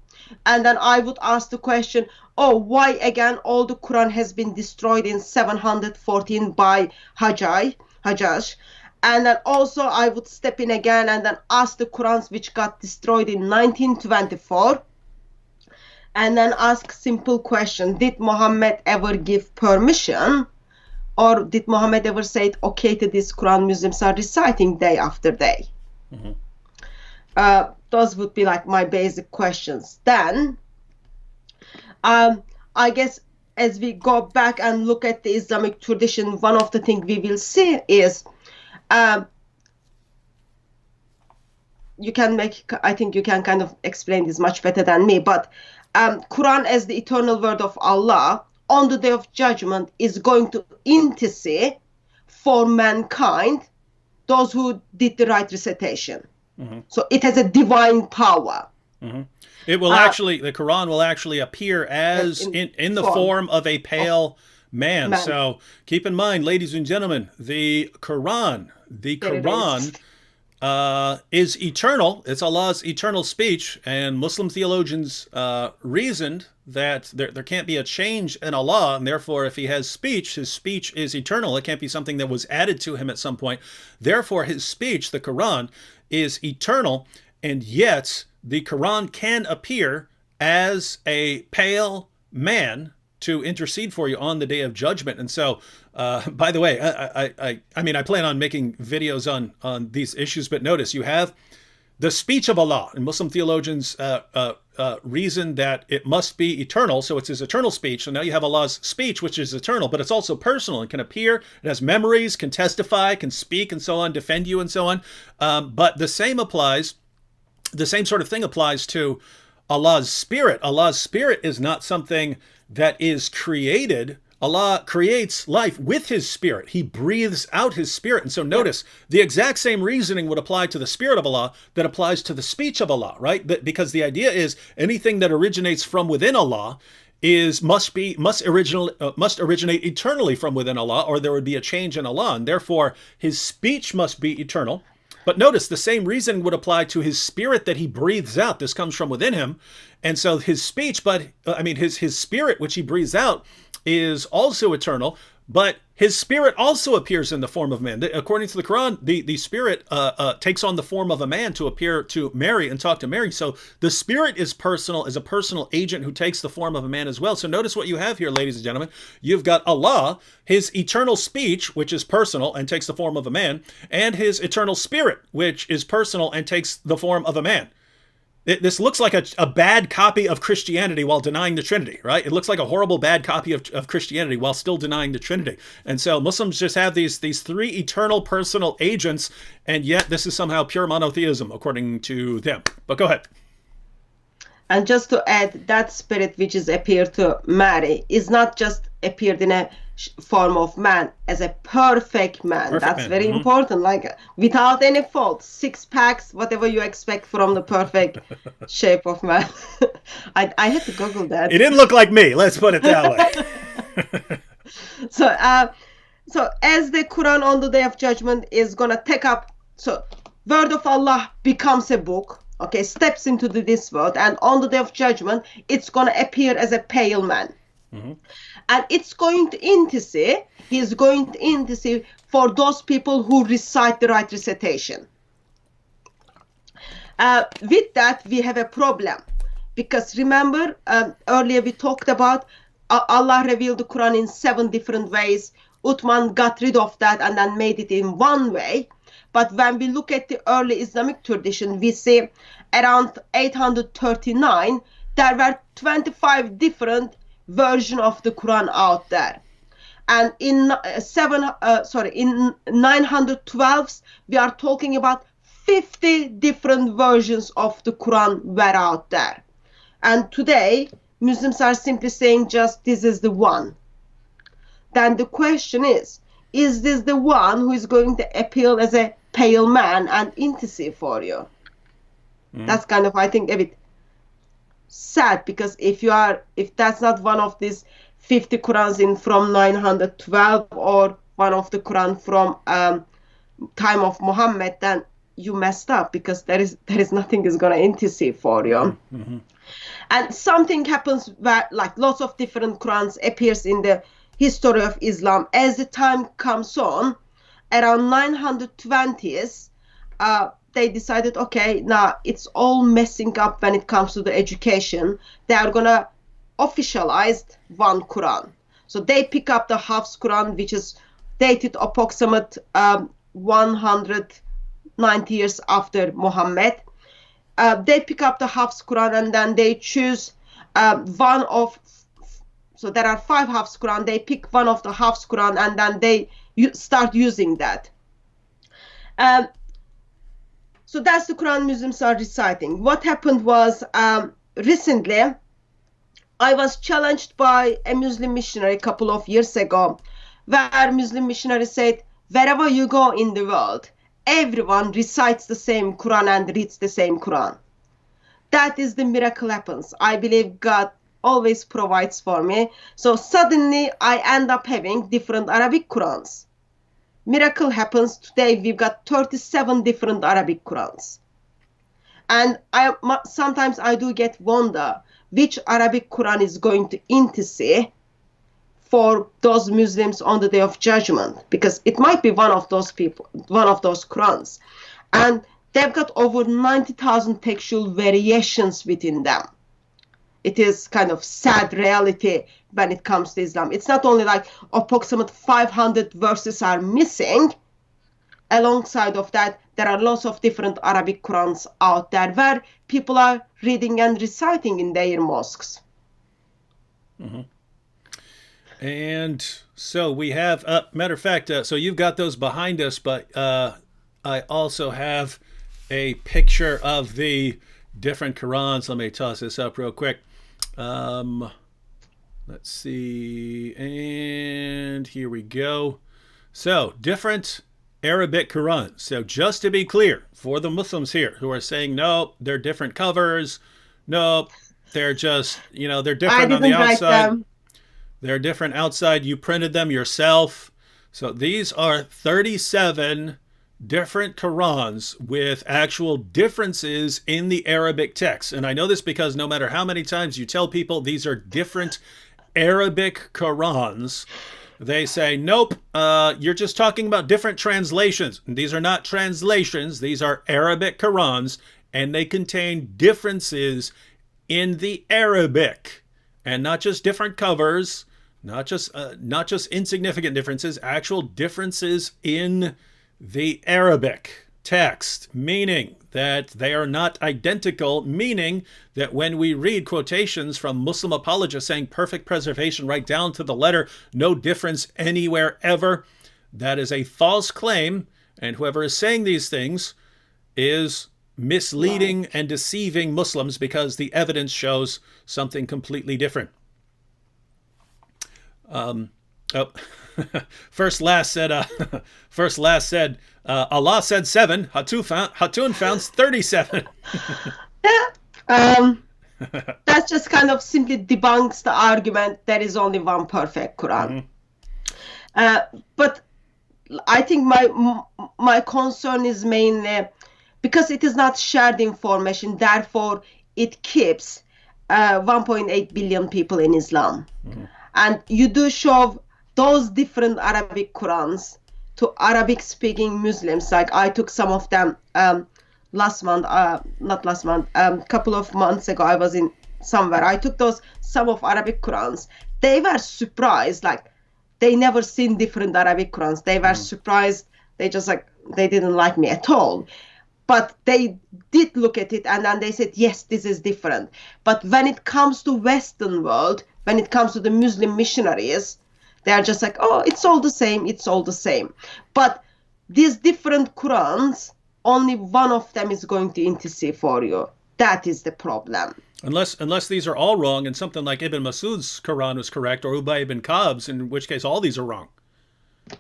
And then I would ask the question, why again all the Quran has been destroyed in 714 by Hajjaj? And then also I would step in again and then ask the Qurans which got destroyed in 1924. And then ask simple question, did Muhammad ever give permission? Or did Muhammad ever say, okay, to this Quran Muslims are reciting day after day? Mm-hmm. Those would be like my basic questions. Then, I guess as we go back and look at the Islamic tradition, one of the things we will see is, I think you can kind of explain this much better than me, but Quran as the eternal word of Allah on the day of judgment is going to intercede for mankind, those who did the right recitation. Mm-hmm. So it has a divine power. Mm-hmm. It will the Quran will actually appear as in the form of a pale man. So keep in mind, ladies and gentlemen, the Quran is eternal. It's Allah's eternal speech, and Muslim theologians reasoned that there can't be a change in Allah, and therefore if he has speech, his speech is eternal. It can't be something that was added to him at some point. Therefore his speech, the Quran, is eternal, and yet the Quran can appear as a pale man to intercede for you on the day of judgment. And so, by the way, I mean, I plan on making videos on these issues, but notice you have the speech of Allah, and Muslim theologians reason that it must be eternal, so it's his eternal speech. So now you have Allah's speech, which is eternal, but it's also personal. It can appear, it has memories, can testify, can speak, and so on, defend you, and so on. But the same sort of thing applies to Allah's spirit. Allah's spirit is not something that is created. Allah creates life with his spirit. He breathes out his spirit. And so notice, the exact same reasoning would apply to the spirit of Allah that applies to the speech of Allah, right? Because the idea is anything that originates from within Allah must originate eternally from within Allah, or there would be a change in Allah. And therefore, his speech must be eternal. But notice the same reasoning would apply to his spirit that he breathes out. This comes from within him. And so his speech, his spirit, which he breathes out, is also eternal, but his spirit also appears in the form of man. According to the Quran, the spirit takes on the form of a man to appear to Mary and talk to Mary. So the spirit is personal, is a personal agent who takes the form of a man as well. So notice what you have here, ladies and gentlemen. You've got Allah, his eternal speech, which is personal and takes the form of a man, and his eternal spirit, which is personal and takes the form of a man. This looks like a bad copy of Christianity while denying the Trinity, right? It looks like a horrible bad copy of Christianity while still denying the Trinity. And so Muslims just have these three eternal personal agents, and yet this is somehow pure monotheism according to them. But go ahead. And just to add, that spirit which is appeared to Mary is not just appeared in a form of man, as a perfect man. That's very important, like without any fault, six packs, whatever you expect from the perfect shape of man. I had to Google that. It didn't look like me, let's put it that way. So as the Quran on the day of judgment is gonna take up, so word of Allah becomes a book, okay, steps into this world, and on the day of judgment it's gonna appear as a pale man. Mm-hmm. And it's going to intercede. He's going to intercede for those people who recite the right recitation. With that, we have a problem. Because remember, earlier we talked about Allah revealed the Quran in 7 different ways. Uthman got rid of that and then made it in one way. But when we look at the early Islamic tradition, we see around 839, there were 25 different version of the Quran out there. And in 912s, we are talking about 50 different versions of the Quran were out there. And today, Muslims are simply saying just this is the one. Then the question is this the one who is going to appeal as a pale man and intercede for you? That's kind of, I think, a bit sad, because if that's not one of these 50 Qurans from 912 or one of the Quran from time of Muhammad, then you messed up, because there is nothing is going to intercede for you. Mm-hmm. And something happens where like lots of different Qurans appears in the history of Islam. As the time comes on, around 920s, they decided, okay, now it's all messing up when it comes to the education. They are going to officialize one Quran. So they pick up the Hafs Quran, which is dated approximate 190 years after Muhammad. They pick up the Hafs Quran, and then they choose one of, so there are 5 Hafs Quran, they pick one of the Hafs Quran, and then they start using that. So that's the Quran Muslims are reciting. What happened was, recently, I was challenged by a Muslim missionary a couple of years ago, where Muslim missionary said, wherever you go in the world, everyone recites the same Quran and reads the same Quran. That is the miracle happens. I believe God always provides for me. So suddenly I end up having different Arabic Qurans. Miracle happens. Today we've got 37 different Arabic Qurans. And sometimes I do get wonder which Arabic Quran is going to intercede for those Muslims on the Day of Judgment, because it might be one of those people, one of those Qurans. And they've got over 90,000 textual variations within them. It is kind of sad reality when it comes to Islam. It's not only like approximate 500 verses are missing. Alongside of that, there are lots of different Arabic Qurans out there where people are reading and reciting in their mosques. Mm-hmm. And so we have, matter of fact, so you've got those behind us, but I also have a picture of the different Qurans. Let me toss this up real quick. Let's see. And here we go. So different Arabic Qurans. So just to be clear, for the Muslims here who are saying, no, they're different covers. No, they're just, they're different on the outside. They're different outside. You printed them yourself. So these are 37 different Qurans with actual differences in the Arabic text. And I know this because no matter how many times you tell people these are different Arabic Qurans, they say, nope, you're just talking about different translations. These are not translations. These are Arabic Qurans, and they contain differences in the Arabic, and not just different covers, not just insignificant differences, actual differences in the Arabic text, meaning that they are not identical, meaning that when we read quotations from Muslim apologists saying perfect preservation right down to the letter, no difference anywhere ever, that is a false claim, and whoever is saying these things is misleading and deceiving Muslims, because the evidence shows something completely different. First last said Allah said 7. Hatun found 37. That just kind of simply debunks the argument there is only one perfect Quran. Mm-hmm. But I think my concern is mainly because it is not shared information, therefore it keeps 1.8 billion people in Islam. Mm-hmm. And you do show those different Arabic Qurans to Arabic-speaking Muslims. Like I took some of them couple of months ago. I was in somewhere. I took some of Arabic Qurans. They were surprised, like they never seen different Arabic Qurans. They were surprised. They just they didn't like me at all. But they did look at it and then they said, yes, this is different. But when it comes to Western world, when it comes to the Muslim missionaries, they are just like, oh, it's all the same, it's all the same. But these different Qurans, only one of them is going to intercede for you. That is the problem. Unless these are all wrong and something like Ibn Masud's Quran was correct, or Ubay ibn Ka'b's, in which case all these are wrong.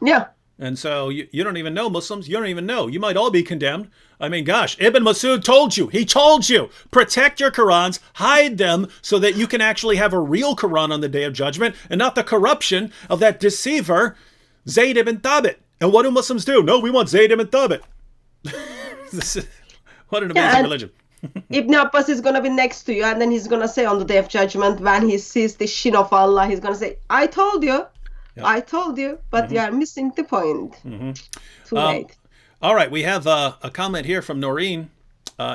Yeah. And so you don't even know, Muslims. You don't even know. You might all be condemned. I mean, gosh, Ibn Masud told you. He told you. Protect your Qurans. Hide them so that you can actually have a real Quran on the Day of Judgment and not the corruption of that deceiver, Zayd ibn Thabit. And what do Muslims do? No, we want Zayd ibn Thabit. What an amazing religion. Ibn Abbas is going to be next to you, and then he's going to say on the Day of Judgment, when he sees the shin of Allah, he's going to say, I told you. Yep. I told you, but you are missing the point. Too late. All right, we have a comment here from Noreen.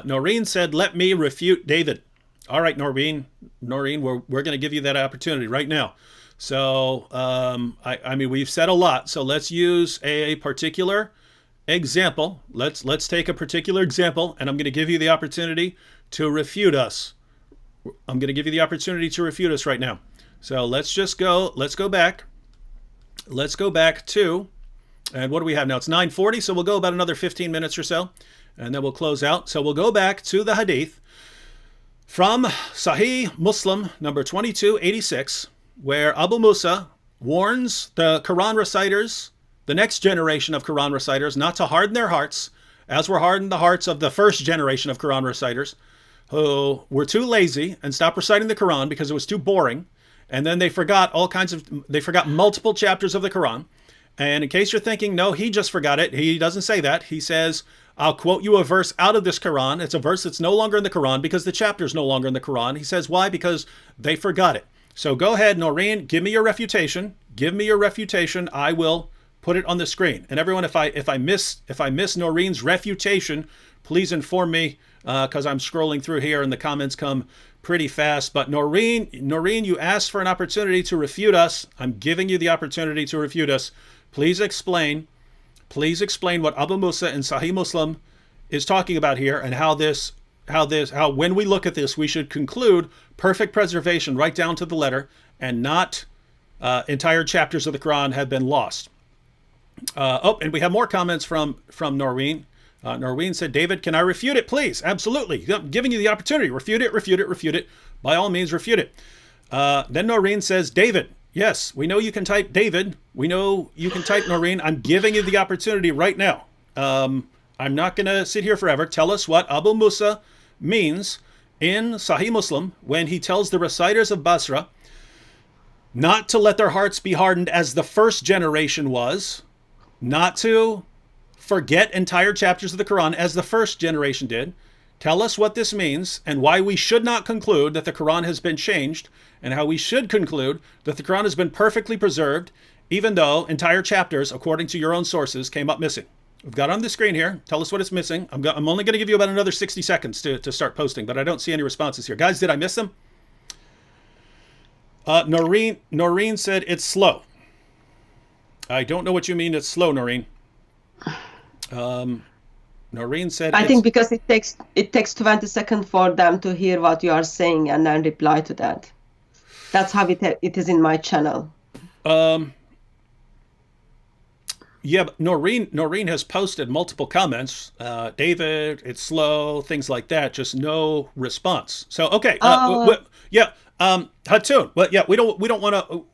Noreen said, let me refute David. All right, Noreen, we're going to give you that opportunity right now. So, I mean, we've said a lot, so let's use a particular example. Let's take a particular example, and I'm going to give you the opportunity to refute us. I'm going to give you the opportunity to refute us right now. So let's go back. Let's go back to, and what do we have now? It's 9:40, so we'll go about another 15 minutes or so, and then we'll close out. So we'll go back to the hadith from Sahih Muslim number 2286, where Abu Musa warns the Quran reciters, the next generation of Quran reciters, not to harden their hearts, as were hardened the hearts of the first generation of Quran reciters, who were too lazy and stopped reciting the Quran because it was too boring. And then they forgot multiple chapters of the Quran. And in case you're thinking, no, he just forgot it. He doesn't say that. He says, I'll quote you a verse out of this Quran. It's a verse that's no longer in the Quran because the chapter is no longer in the Quran. He says, why? Because they forgot it. So go ahead, Noreen, give me your refutation. Give me your refutation. I will put it on the screen. And everyone, if I miss Noreen's refutation, please inform me, because I'm scrolling through here and the comments come pretty fast. But Noreen, you asked for an opportunity to refute us. I'm giving you the opportunity to refute us. Please explain what Abu Musa in Sahih Muslim is talking about here, and how when we look at this, we should conclude perfect preservation right down to the letter, and not entire chapters of the Quran have been lost. And we have more comments from Noreen. Noreen said, David, can I refute it, please? Absolutely. I'm giving you the opportunity. Refute it. By all means, refute it. Then Noreen says, David, yes, we know you can type David. We know you can type Noreen. I'm giving you the opportunity right now. I'm not going to sit here forever. Tell us what Abu Musa means in Sahih Muslim when he tells the reciters of Basra not to let their hearts be hardened as the first generation was, not to forget entire chapters of the Quran as the first generation did. Tell us what this means and why we should not conclude that the Quran has been changed, and how we should conclude that the Quran has been perfectly preserved, even though entire chapters, according to your own sources, came up missing. We've got it on the screen here. Tell us what it's missing. I'm only going to give you about another 60 seconds to start posting, but I don't see any responses here. Guys, did I miss them? Noreen said it's slow. I don't know what you mean it's slow, Noreen. Noreen said, I think because it takes 20 seconds for them to hear what you are saying and then reply to that. That's how it is in my channel. Yeah, but Noreen has posted multiple comments. David, it's slow, things like that. Just no response. So okay, Hatun. Well, yeah, we don't want to,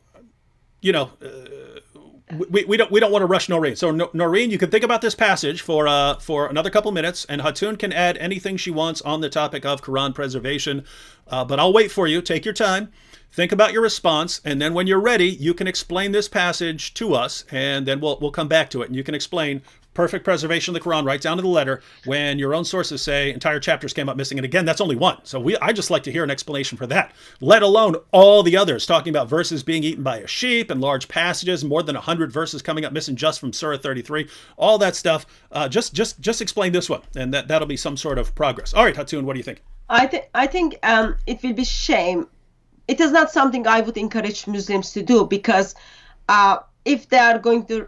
we don't want to rush Noreen. So Noreen, you can think about this passage for another couple minutes, and Hatun can add anything she wants on the topic of Quran preservation. But I'll wait for you. Take your time. Think about your response, and then when you're ready, you can explain this passage to us, and then we'll come back to it, and you can explain perfect preservation of the Quran right down to the letter when your own sources say entire chapters came up missing. And again, that's only one. So I just like to hear an explanation for that, let alone all the others, talking about verses being eaten by a sheep and large passages, more than 100 verses coming up missing just from Surah 33, all that stuff. Just explain this one, and that'll be some sort of progress. All right, Hatun, what do you think? I think it will be shame. It is not something I would encourage Muslims to do, because if they are going to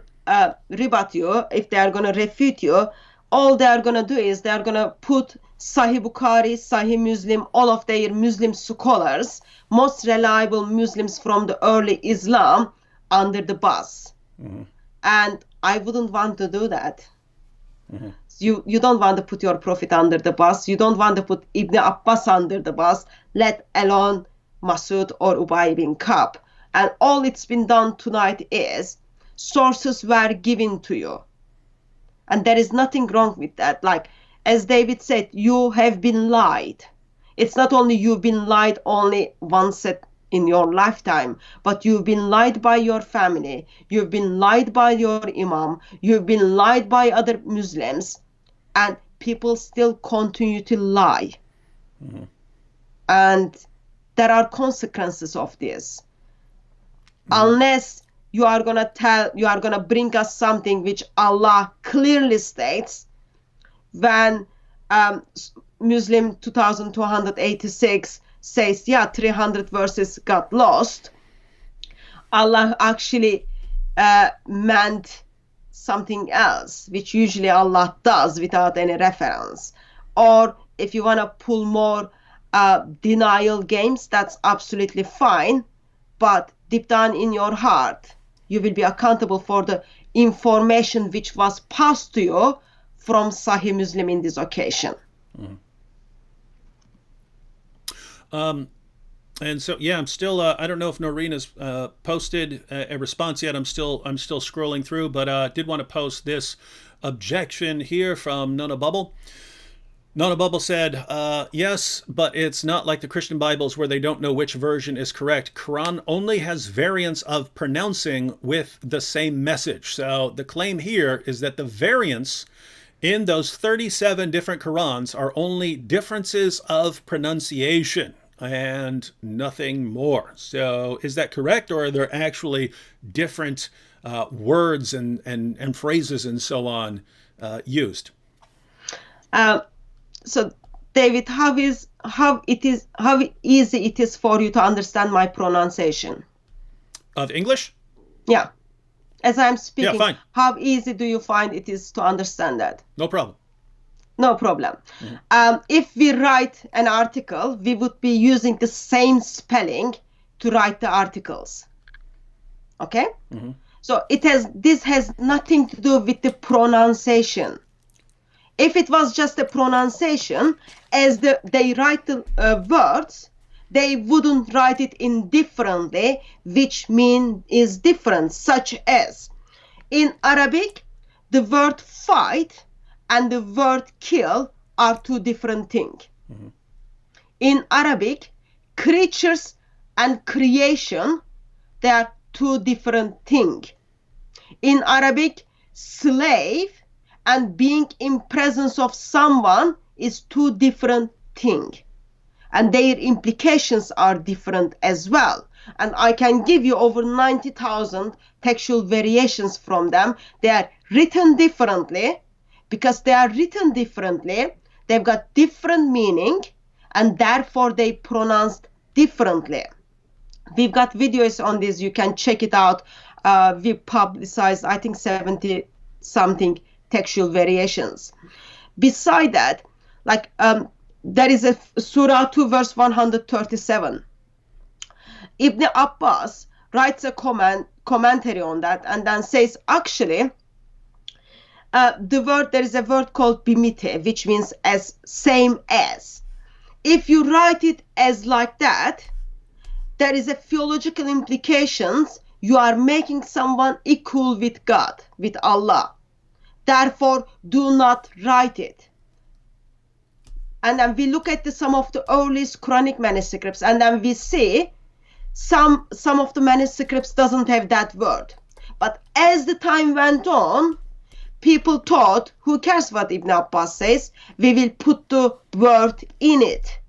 rebut you, if they are going to refute you, all they are going to do is they are going to put Sahih Bukhari, Sahih Muslim, all of their Muslim scholars, most reliable Muslims from the early Islam, under the bus. And I wouldn't want to do that. You don't want to put your Prophet under the bus. You don't want to put Ibn Abbas under the bus, let alone Masud or Ubay bin Ka'b. And all it's been done tonight is sources were given to you. And there is nothing wrong with that. Like, as David said, you have been lied. It's not only you've been lied only once in your lifetime, but you've been lied by your family. You've been lied by your imam. You've been lied by other Muslims. And people still continue to lie. And there are consequences of this. Unless you are going to bring us something which Allah clearly states, when Muslim 2286 says, 300 verses got lost, Allah actually meant something else, which usually Allah does without any reference. Or if you want to pull more denial games, that's absolutely fine. But deep down in your heart, you will be accountable for the information which was passed to you from Sahih Muslim in this occasion. And so, I'm still, I don't know if Noreen has posted a response yet. I'm still scrolling through, but did want to post this objection here from Nona Bubble. Nona Bubble said, yes, but it's not like the Christian Bibles where they don't know which version is correct. Quran only has variants of pronouncing with the same message. So the claim here is that the variants in those 37 different Qurans are only differences of pronunciation and nothing more. So is that correct, or are there actually different words and phrases and so on used? So David, how easy it is for you to understand my pronunciation of English? Yeah. As I'm speaking, fine. How easy do you find it is to understand that? No problem. No problem. If we write an article, we would be using the same spelling to write the articles. Okay? So this has nothing to do with the pronunciation. If it was just a pronunciation, as they write the words, they wouldn't write it indifferently, which mean is different, such as in Arabic, the word fight and the word kill are two different things. In Arabic, creatures and creation, they are two different things. In Arabic, slave and being in presence of someone is two different things. And their implications are different as well. And I can give you over 90,000 textual variations from them. They are written differently. Because they are written differently, they've got different meaning, and therefore they pronounced differently. We've got videos on this. You can check it out. We publicized, I think, 70-something textual variations. Beside that, there is a Surah 2 verse 137. Ibn Abbas writes a commentary on that and then says, actually, there is a word called bimite, which means as same as. If you write it as like that, there is a theological implications. You are making someone equal with God, with Allah. Therefore, do not write it. And then we look at some of the earliest Quranic manuscripts, and then we see some of the manuscripts doesn't have that word. But as the time went on, people thought, who cares what Ibn Abbas says? We will put the word in it.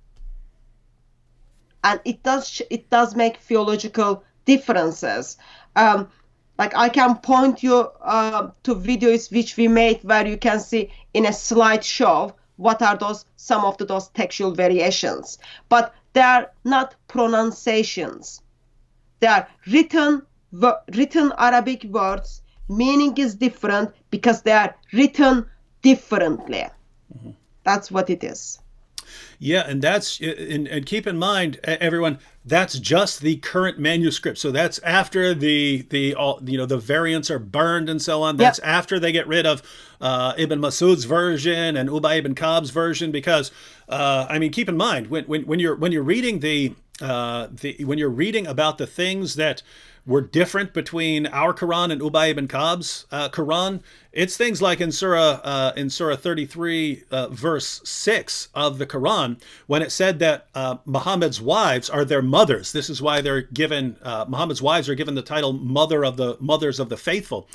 And it does make theological differences. I can point you to videos which we made where you can see in a slideshow what are some of those textual variations. But they are not pronunciations. They are written Arabic words. Meaning is different because they are written differently. That's what it is. Yeah, and and keep in mind, everyone, that's just the current manuscript. So that's after the all, the variants are burned and so on. That's Yep. after they get rid of Ibn Masud's version and Ubay ibn Ka'b's version, because I mean, keep in mind when you're reading when you're reading about the things that were different between our Quran and Ubay ibn Ka'b's Quran. It's things like in Surah 33, verse 6 of the Quran, when it said that Muhammad's wives are their mothers. This is why they're given Muhammad's wives are given the title mothers of the faithful.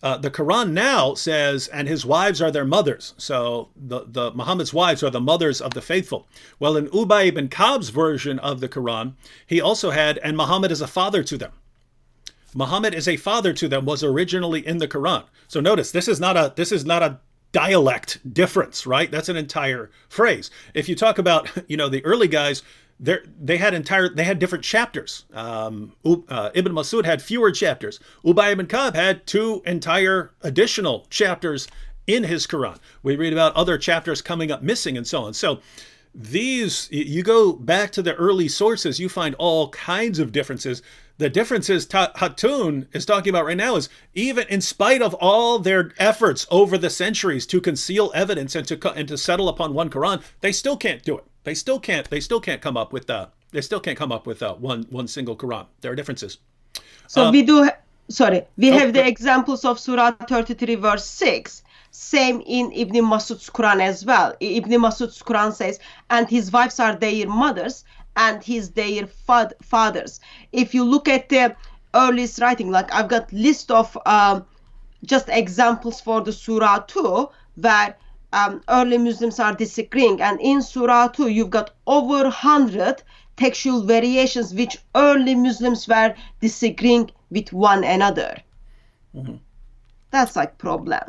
The Quran now says, and his wives are their mothers. So the Muhammad's wives are the mothers of the faithful. Well, in Ubay ibn Ka'b's version of the Quran, he also had, and Muhammad is a father to them. Muhammad is a father to them was originally in the Quran. So notice this is not a dialect difference, right? That's an entire phrase. If you talk about the early guys, they had different chapters. Ibn Masud had fewer chapters. Ubay ibn Ka'b had 2 entire additional chapters in his Quran. We read about other chapters coming up missing and so on. So you go back to the early sources, you find all kinds of differences. The differences Hatun is talking about right now is, even in spite of all their efforts over the centuries to conceal evidence and to settle upon one Quran, they still can't do it. They still can't come up with one single Quran. There are differences. So we have the examples of Surah 33 verse 6. Same in Ibn Masud's Quran as well. Ibn Masud's Quran says, and his wives are their mothers, and he's their fathers. If you look at the earliest writing, like I've got list of just examples for the Surah 2, where early Muslims are disagreeing. And in Surah 2, you've got over 100 textual variations which early Muslims were disagreeing with one another. Mm-hmm. That's like problem.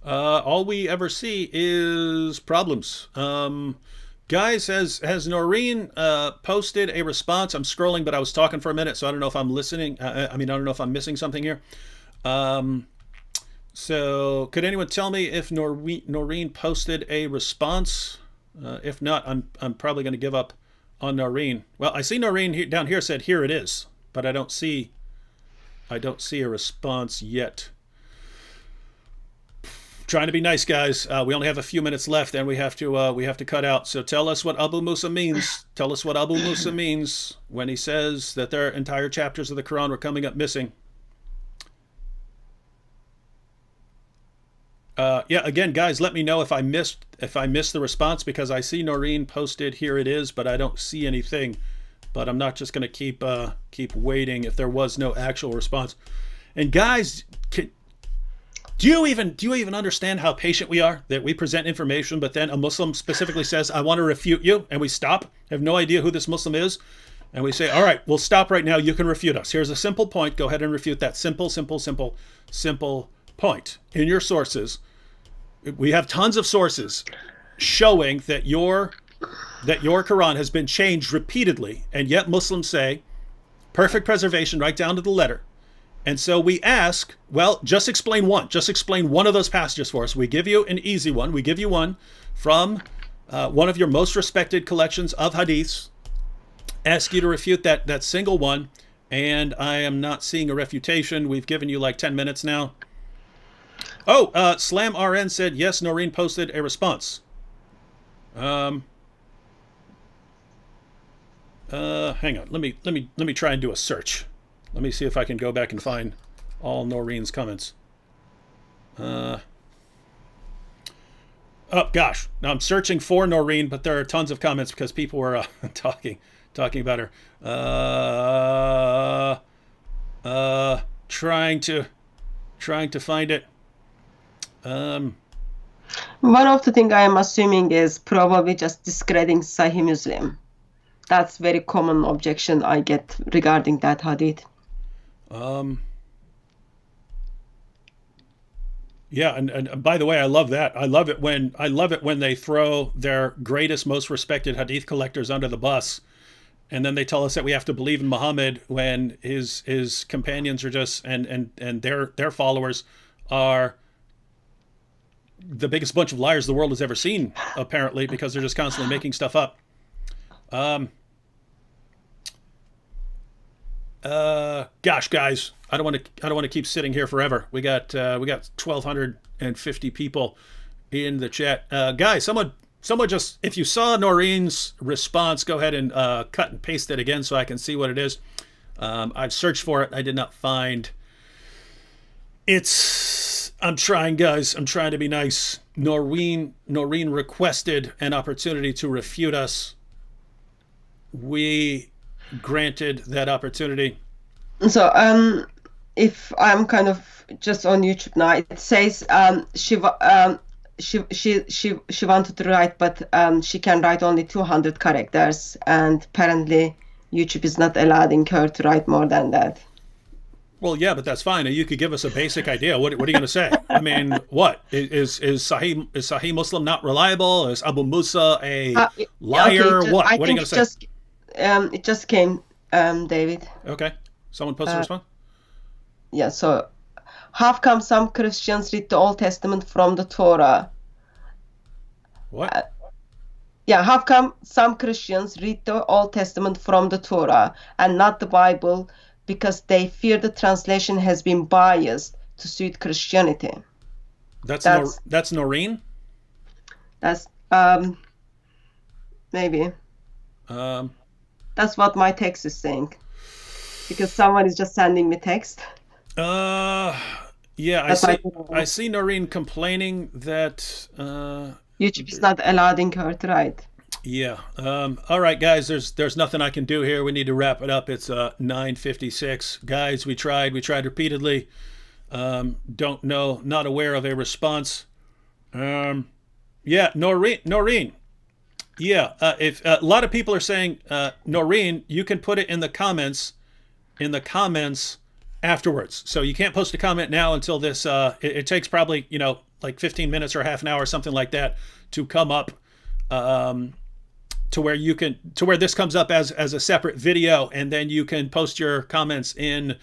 All we ever see is problems. Guys, has Noreen posted a response? I'm scrolling, but I was talking for a minute, so I don't know if I'm listening. I don't know if I'm missing something here. So could anyone tell me if Noreen posted a response? If not, I'm probably going to give up on Noreen. Well, I see Noreen down here said, here it is, but I don't see a response yet. Trying to be nice, guys. We only have a few minutes left, and we have to cut out. So tell us what Abu Musa means. Tell us what Abu Musa means when he says that their entire chapters of the Quran were coming up missing. Yeah, again, guys, let me know if I missed the response, because I see Noreen posted, here it is, but I don't see anything. But I'm not just going to keep waiting if there was no actual response. And guys, do you even understand how patient we are? That we present information, but then a Muslim specifically says, I want to refute you, and we stop, have no idea who this Muslim is, and we say, all right, we'll stop right now, you can refute us. Here's a simple point, go ahead and refute that simple point. In your sources, we have tons of sources showing that your Quran has been changed repeatedly, and yet Muslims say, perfect preservation right down to the letter. And so we ask, well, just explain one of those passages for us. We give you an easy one. We give you one from one of your most respected collections of hadiths. Ask you to refute that single one. And I am not seeing a refutation. We've given you like 10 minutes now. Oh, Slam RN said, yes, Noreen posted a response. Hang on. Let me try and do a search. Let me see if I can go back and find all Noreen's comments. Oh, gosh. Now I'm searching for Noreen, but there are tons of comments because people were talking about her. Trying to find it. One of the things I am assuming is probably just discrediting Sahih Muslim. That's very common objection I get regarding that hadith. Yeah, and by the way, I love that. I love it when they throw their greatest, most respected hadith collectors under the bus, and then they tell us that we have to believe in Muhammad when his companions are just and their followers are the biggest bunch of liars the world has ever seen, apparently, because they're just constantly making stuff up. Gosh, guys, I don't want to keep sitting here forever. We got 1,250 people in the chat. Guys, someone just, if you saw Noreen's response, go ahead and cut and paste it again so I can see what it is. I've searched for it. I did not find. I'm trying, guys. I'm trying to be nice. Noreen requested an opportunity to refute us. We granted that opportunity. So, if I'm kind of just on YouTube now, it says she wanted to write, but she can write only 200 characters, and apparently YouTube is not allowing her to write more than that. Well, yeah, but that's fine. You could give us a basic idea. What are you going to say? I mean, what is Sahih Muslim not reliable? Is Abu Musa a liar? Okay, what are you going to say? It just came, David. Okay. Someone posted a response? Yeah, so how come some Christians read the Old Testament from the Torah? What? How come some Christians read the Old Testament from the Torah and not the Bible because they fear the translation has been biased to suit Christianity? That's Noreen? That's maybe. That's what my text is saying. Because someone is just sending me text. Yeah, I see Noreen complaining that YouTube is not allowing her to write. Yeah. All right, guys. There's nothing I can do here. We need to wrap it up. It's 9:56. Guys, we tried repeatedly. Don't know. Not aware of a response. Yeah, Noreen. Yeah. If a lot of people are saying Noreen, you can put it in the comments. Afterwards. So you can't post a comment now until this. It takes probably like 15 minutes or half an hour, something like that, to come up. To where this comes up as a separate video, and then you can post your comments in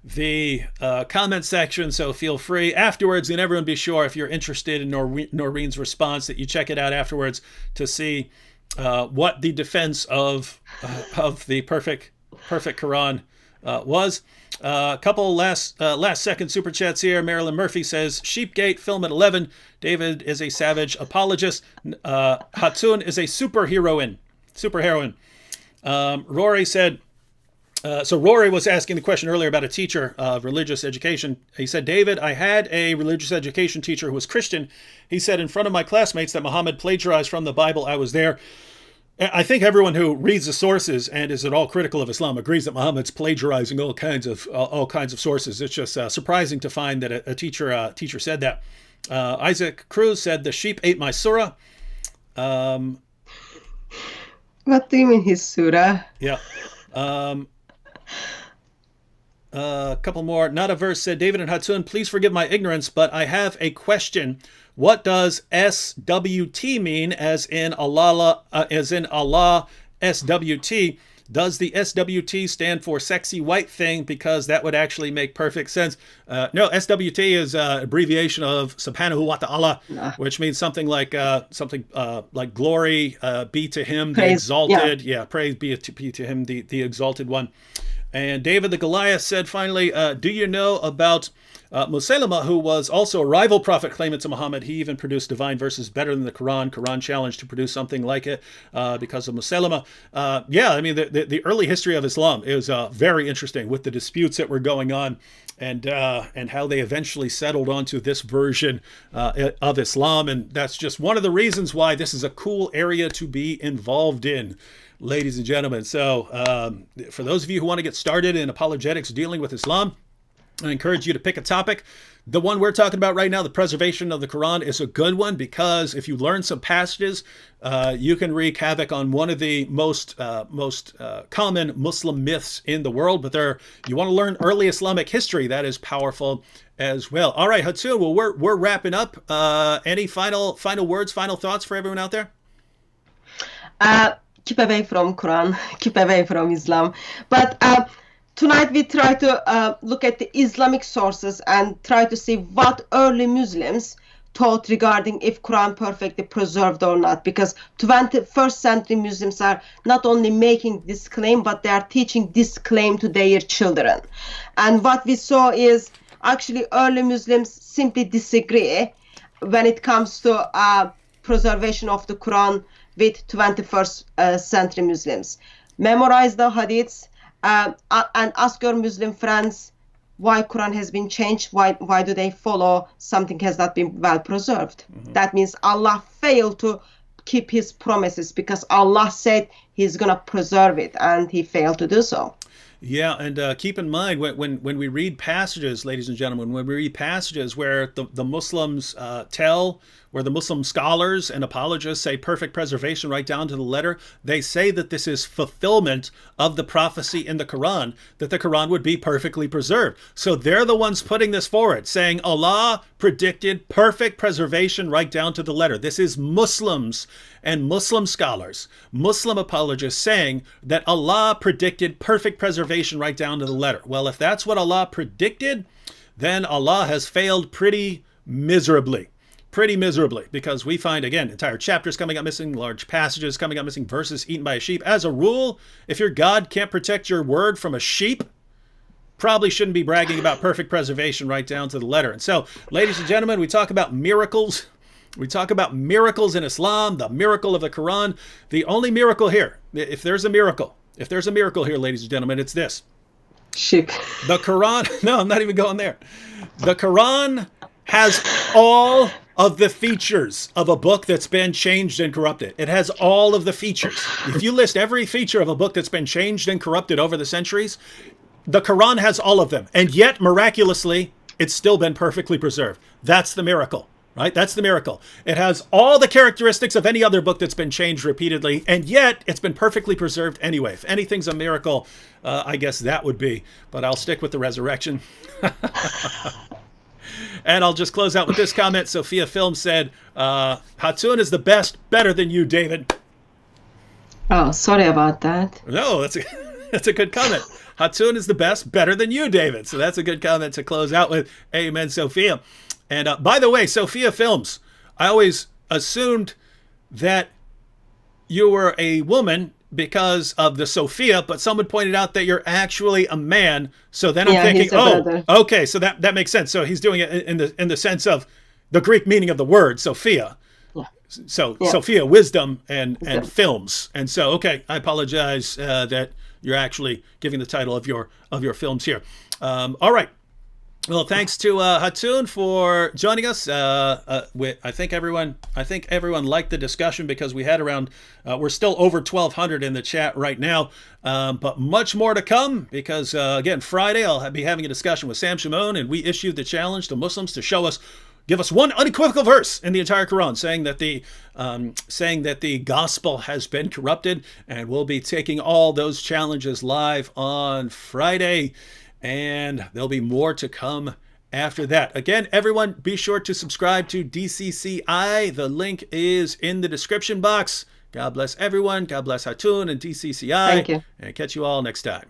the comment section. So feel free afterwards, and everyone be sure, if you're interested in Noreen's response, that you check it out afterwards to see what the defense of the perfect Quran was. A couple last second super chats here. Marilyn Murphy says, Sheepgate, film at 11. David is a savage apologist. Hatun is a superheroine. Rory said, so Rory was asking the question earlier about a teacher of religious education. He said, David, I had a religious education teacher who was Christian. He said in front of my classmates that Muhammad plagiarized from the Bible. I was there. I think everyone who reads the sources and is at all critical of Islam agrees that Muhammad's plagiarizing all kinds of sources. It's just surprising to find that a teacher said that. Isaac Cruz said the sheep ate my surah. What do you mean his surah? Yeah. A couple more. Not a verse said, David and Hatun, please forgive my ignorance, but I have a question. What does SWT mean, as in Allah, SWT? Does the SWT stand for sexy white thing? Because that would actually make perfect sense. No, SWT is an abbreviation of Subhanahu wa Ta'ala, which means something like glory be to him, the exalted. Yeah, praise be to him, the exalted one. And David the Goliath said finally, do you know about Musaylama, who was also a rival prophet claimant to Muhammad? He even produced divine verses better than the Quran. Quran challenged to produce something like it because of Musaylama. Yeah, I mean, the early history of Islam is very interesting, with the disputes that were going on and how they eventually settled onto this version of Islam. And that's just one of the reasons why this is a cool area to be involved in, ladies and gentlemen. So for those of you who want to get started in apologetics dealing with Islam, I encourage you to pick a topic. The one we're talking about right now, the preservation of the Quran, is a good one, because if you learn some passages, you can wreak havoc on one of the most common Muslim myths in the world. But you want to learn early Islamic history, that is powerful as well. All right, Hatun, well, we're wrapping up. Any final words, final thoughts for everyone out there? Keep away from Quran, keep away from Islam. But tonight we try to look at the Islamic sources and try to see what early Muslims thought regarding if Quran perfectly preserved or not, because 21st century Muslims are not only making this claim, but they are teaching this claim to their children. And what we saw is actually early Muslims simply disagree when it comes to preservation of the Quran with 21st century Muslims. Memorize the hadiths and ask your Muslim friends why Quran has been changed, why do they follow something has not been well preserved. That means Allah failed to keep his promises, because Allah said he's going to preserve it and he failed to do so. Yeah, and keep in mind when we read passages, ladies and gentlemen, when we read passages where the Muslims where the Muslim scholars and apologists say perfect preservation right down to the letter, they say that this is fulfillment of the prophecy in the Quran, that the Quran would be perfectly preserved. So they're the ones putting this forward, saying Allah predicted perfect preservation right down to the letter. This is Muslims and Muslim scholars, Muslim apologists saying that Allah predicted perfect preservation right down to the letter. Well, if that's what Allah predicted, then Allah has failed pretty miserably, because we find, again, entire chapters coming up missing, large passages coming up missing, verses eaten by a sheep. As a rule, if your God can't protect your word from a sheep, probably shouldn't be bragging about perfect preservation right down to the letter. And so, ladies and gentlemen, we talk about miracles. We talk about miracles in Islam, the miracle of the Quran. The only miracle here, if there's a miracle here, ladies and gentlemen, it's this. Sheep. The Quran, no, I'm not even going there. The Quran has all of the features of a book that's been changed and corrupted. It has all of the features. If you list every feature of a book that's been changed and corrupted over the centuries, the Quran has all of them. And yet, miraculously, it's still been perfectly preserved. That's the miracle, right? That's the miracle. It has all the characteristics of any other book that's been changed repeatedly, and yet it's been perfectly preserved anyway. If anything's a miracle, I guess that would be. But I'll stick with the resurrection. And I'll just close out with this comment. Sophia Film said, Hatun is the best, better than you, David. Oh, sorry about that. No, that's a good comment. Hatun is the best, better than you, David. So that's a good comment to close out with. Amen, Sophia. And by the way, Sophia Films, I always assumed that you were a woman because of the Sophia, but someone pointed out that you're actually a man. So then I'm thinking, oh, okay, so that makes sense. So he's doing it in the sense of the Greek meaning of the word Sophia. Yeah. So yeah. Sophia, wisdom and films. And so, okay, I apologize that you're actually giving the title of your films here. All right. Well, thanks to Hatun for joining us. I think everyone liked the discussion, because we had around, we're still over 1,200 in the chat right now, but much more to come, because again, Friday I'll be having a discussion with Sam Shamoun, and we issued the challenge to Muslims to give us one unequivocal verse in the entire Quran saying that the gospel has been corrupted, and we'll be taking all those challenges live on Friday. And there'll be more to come after that. Again, everyone, be sure to subscribe to DCCI. The link is in the description box. God bless everyone. God bless Hatun and DCCI. Thank you. And catch you all next time.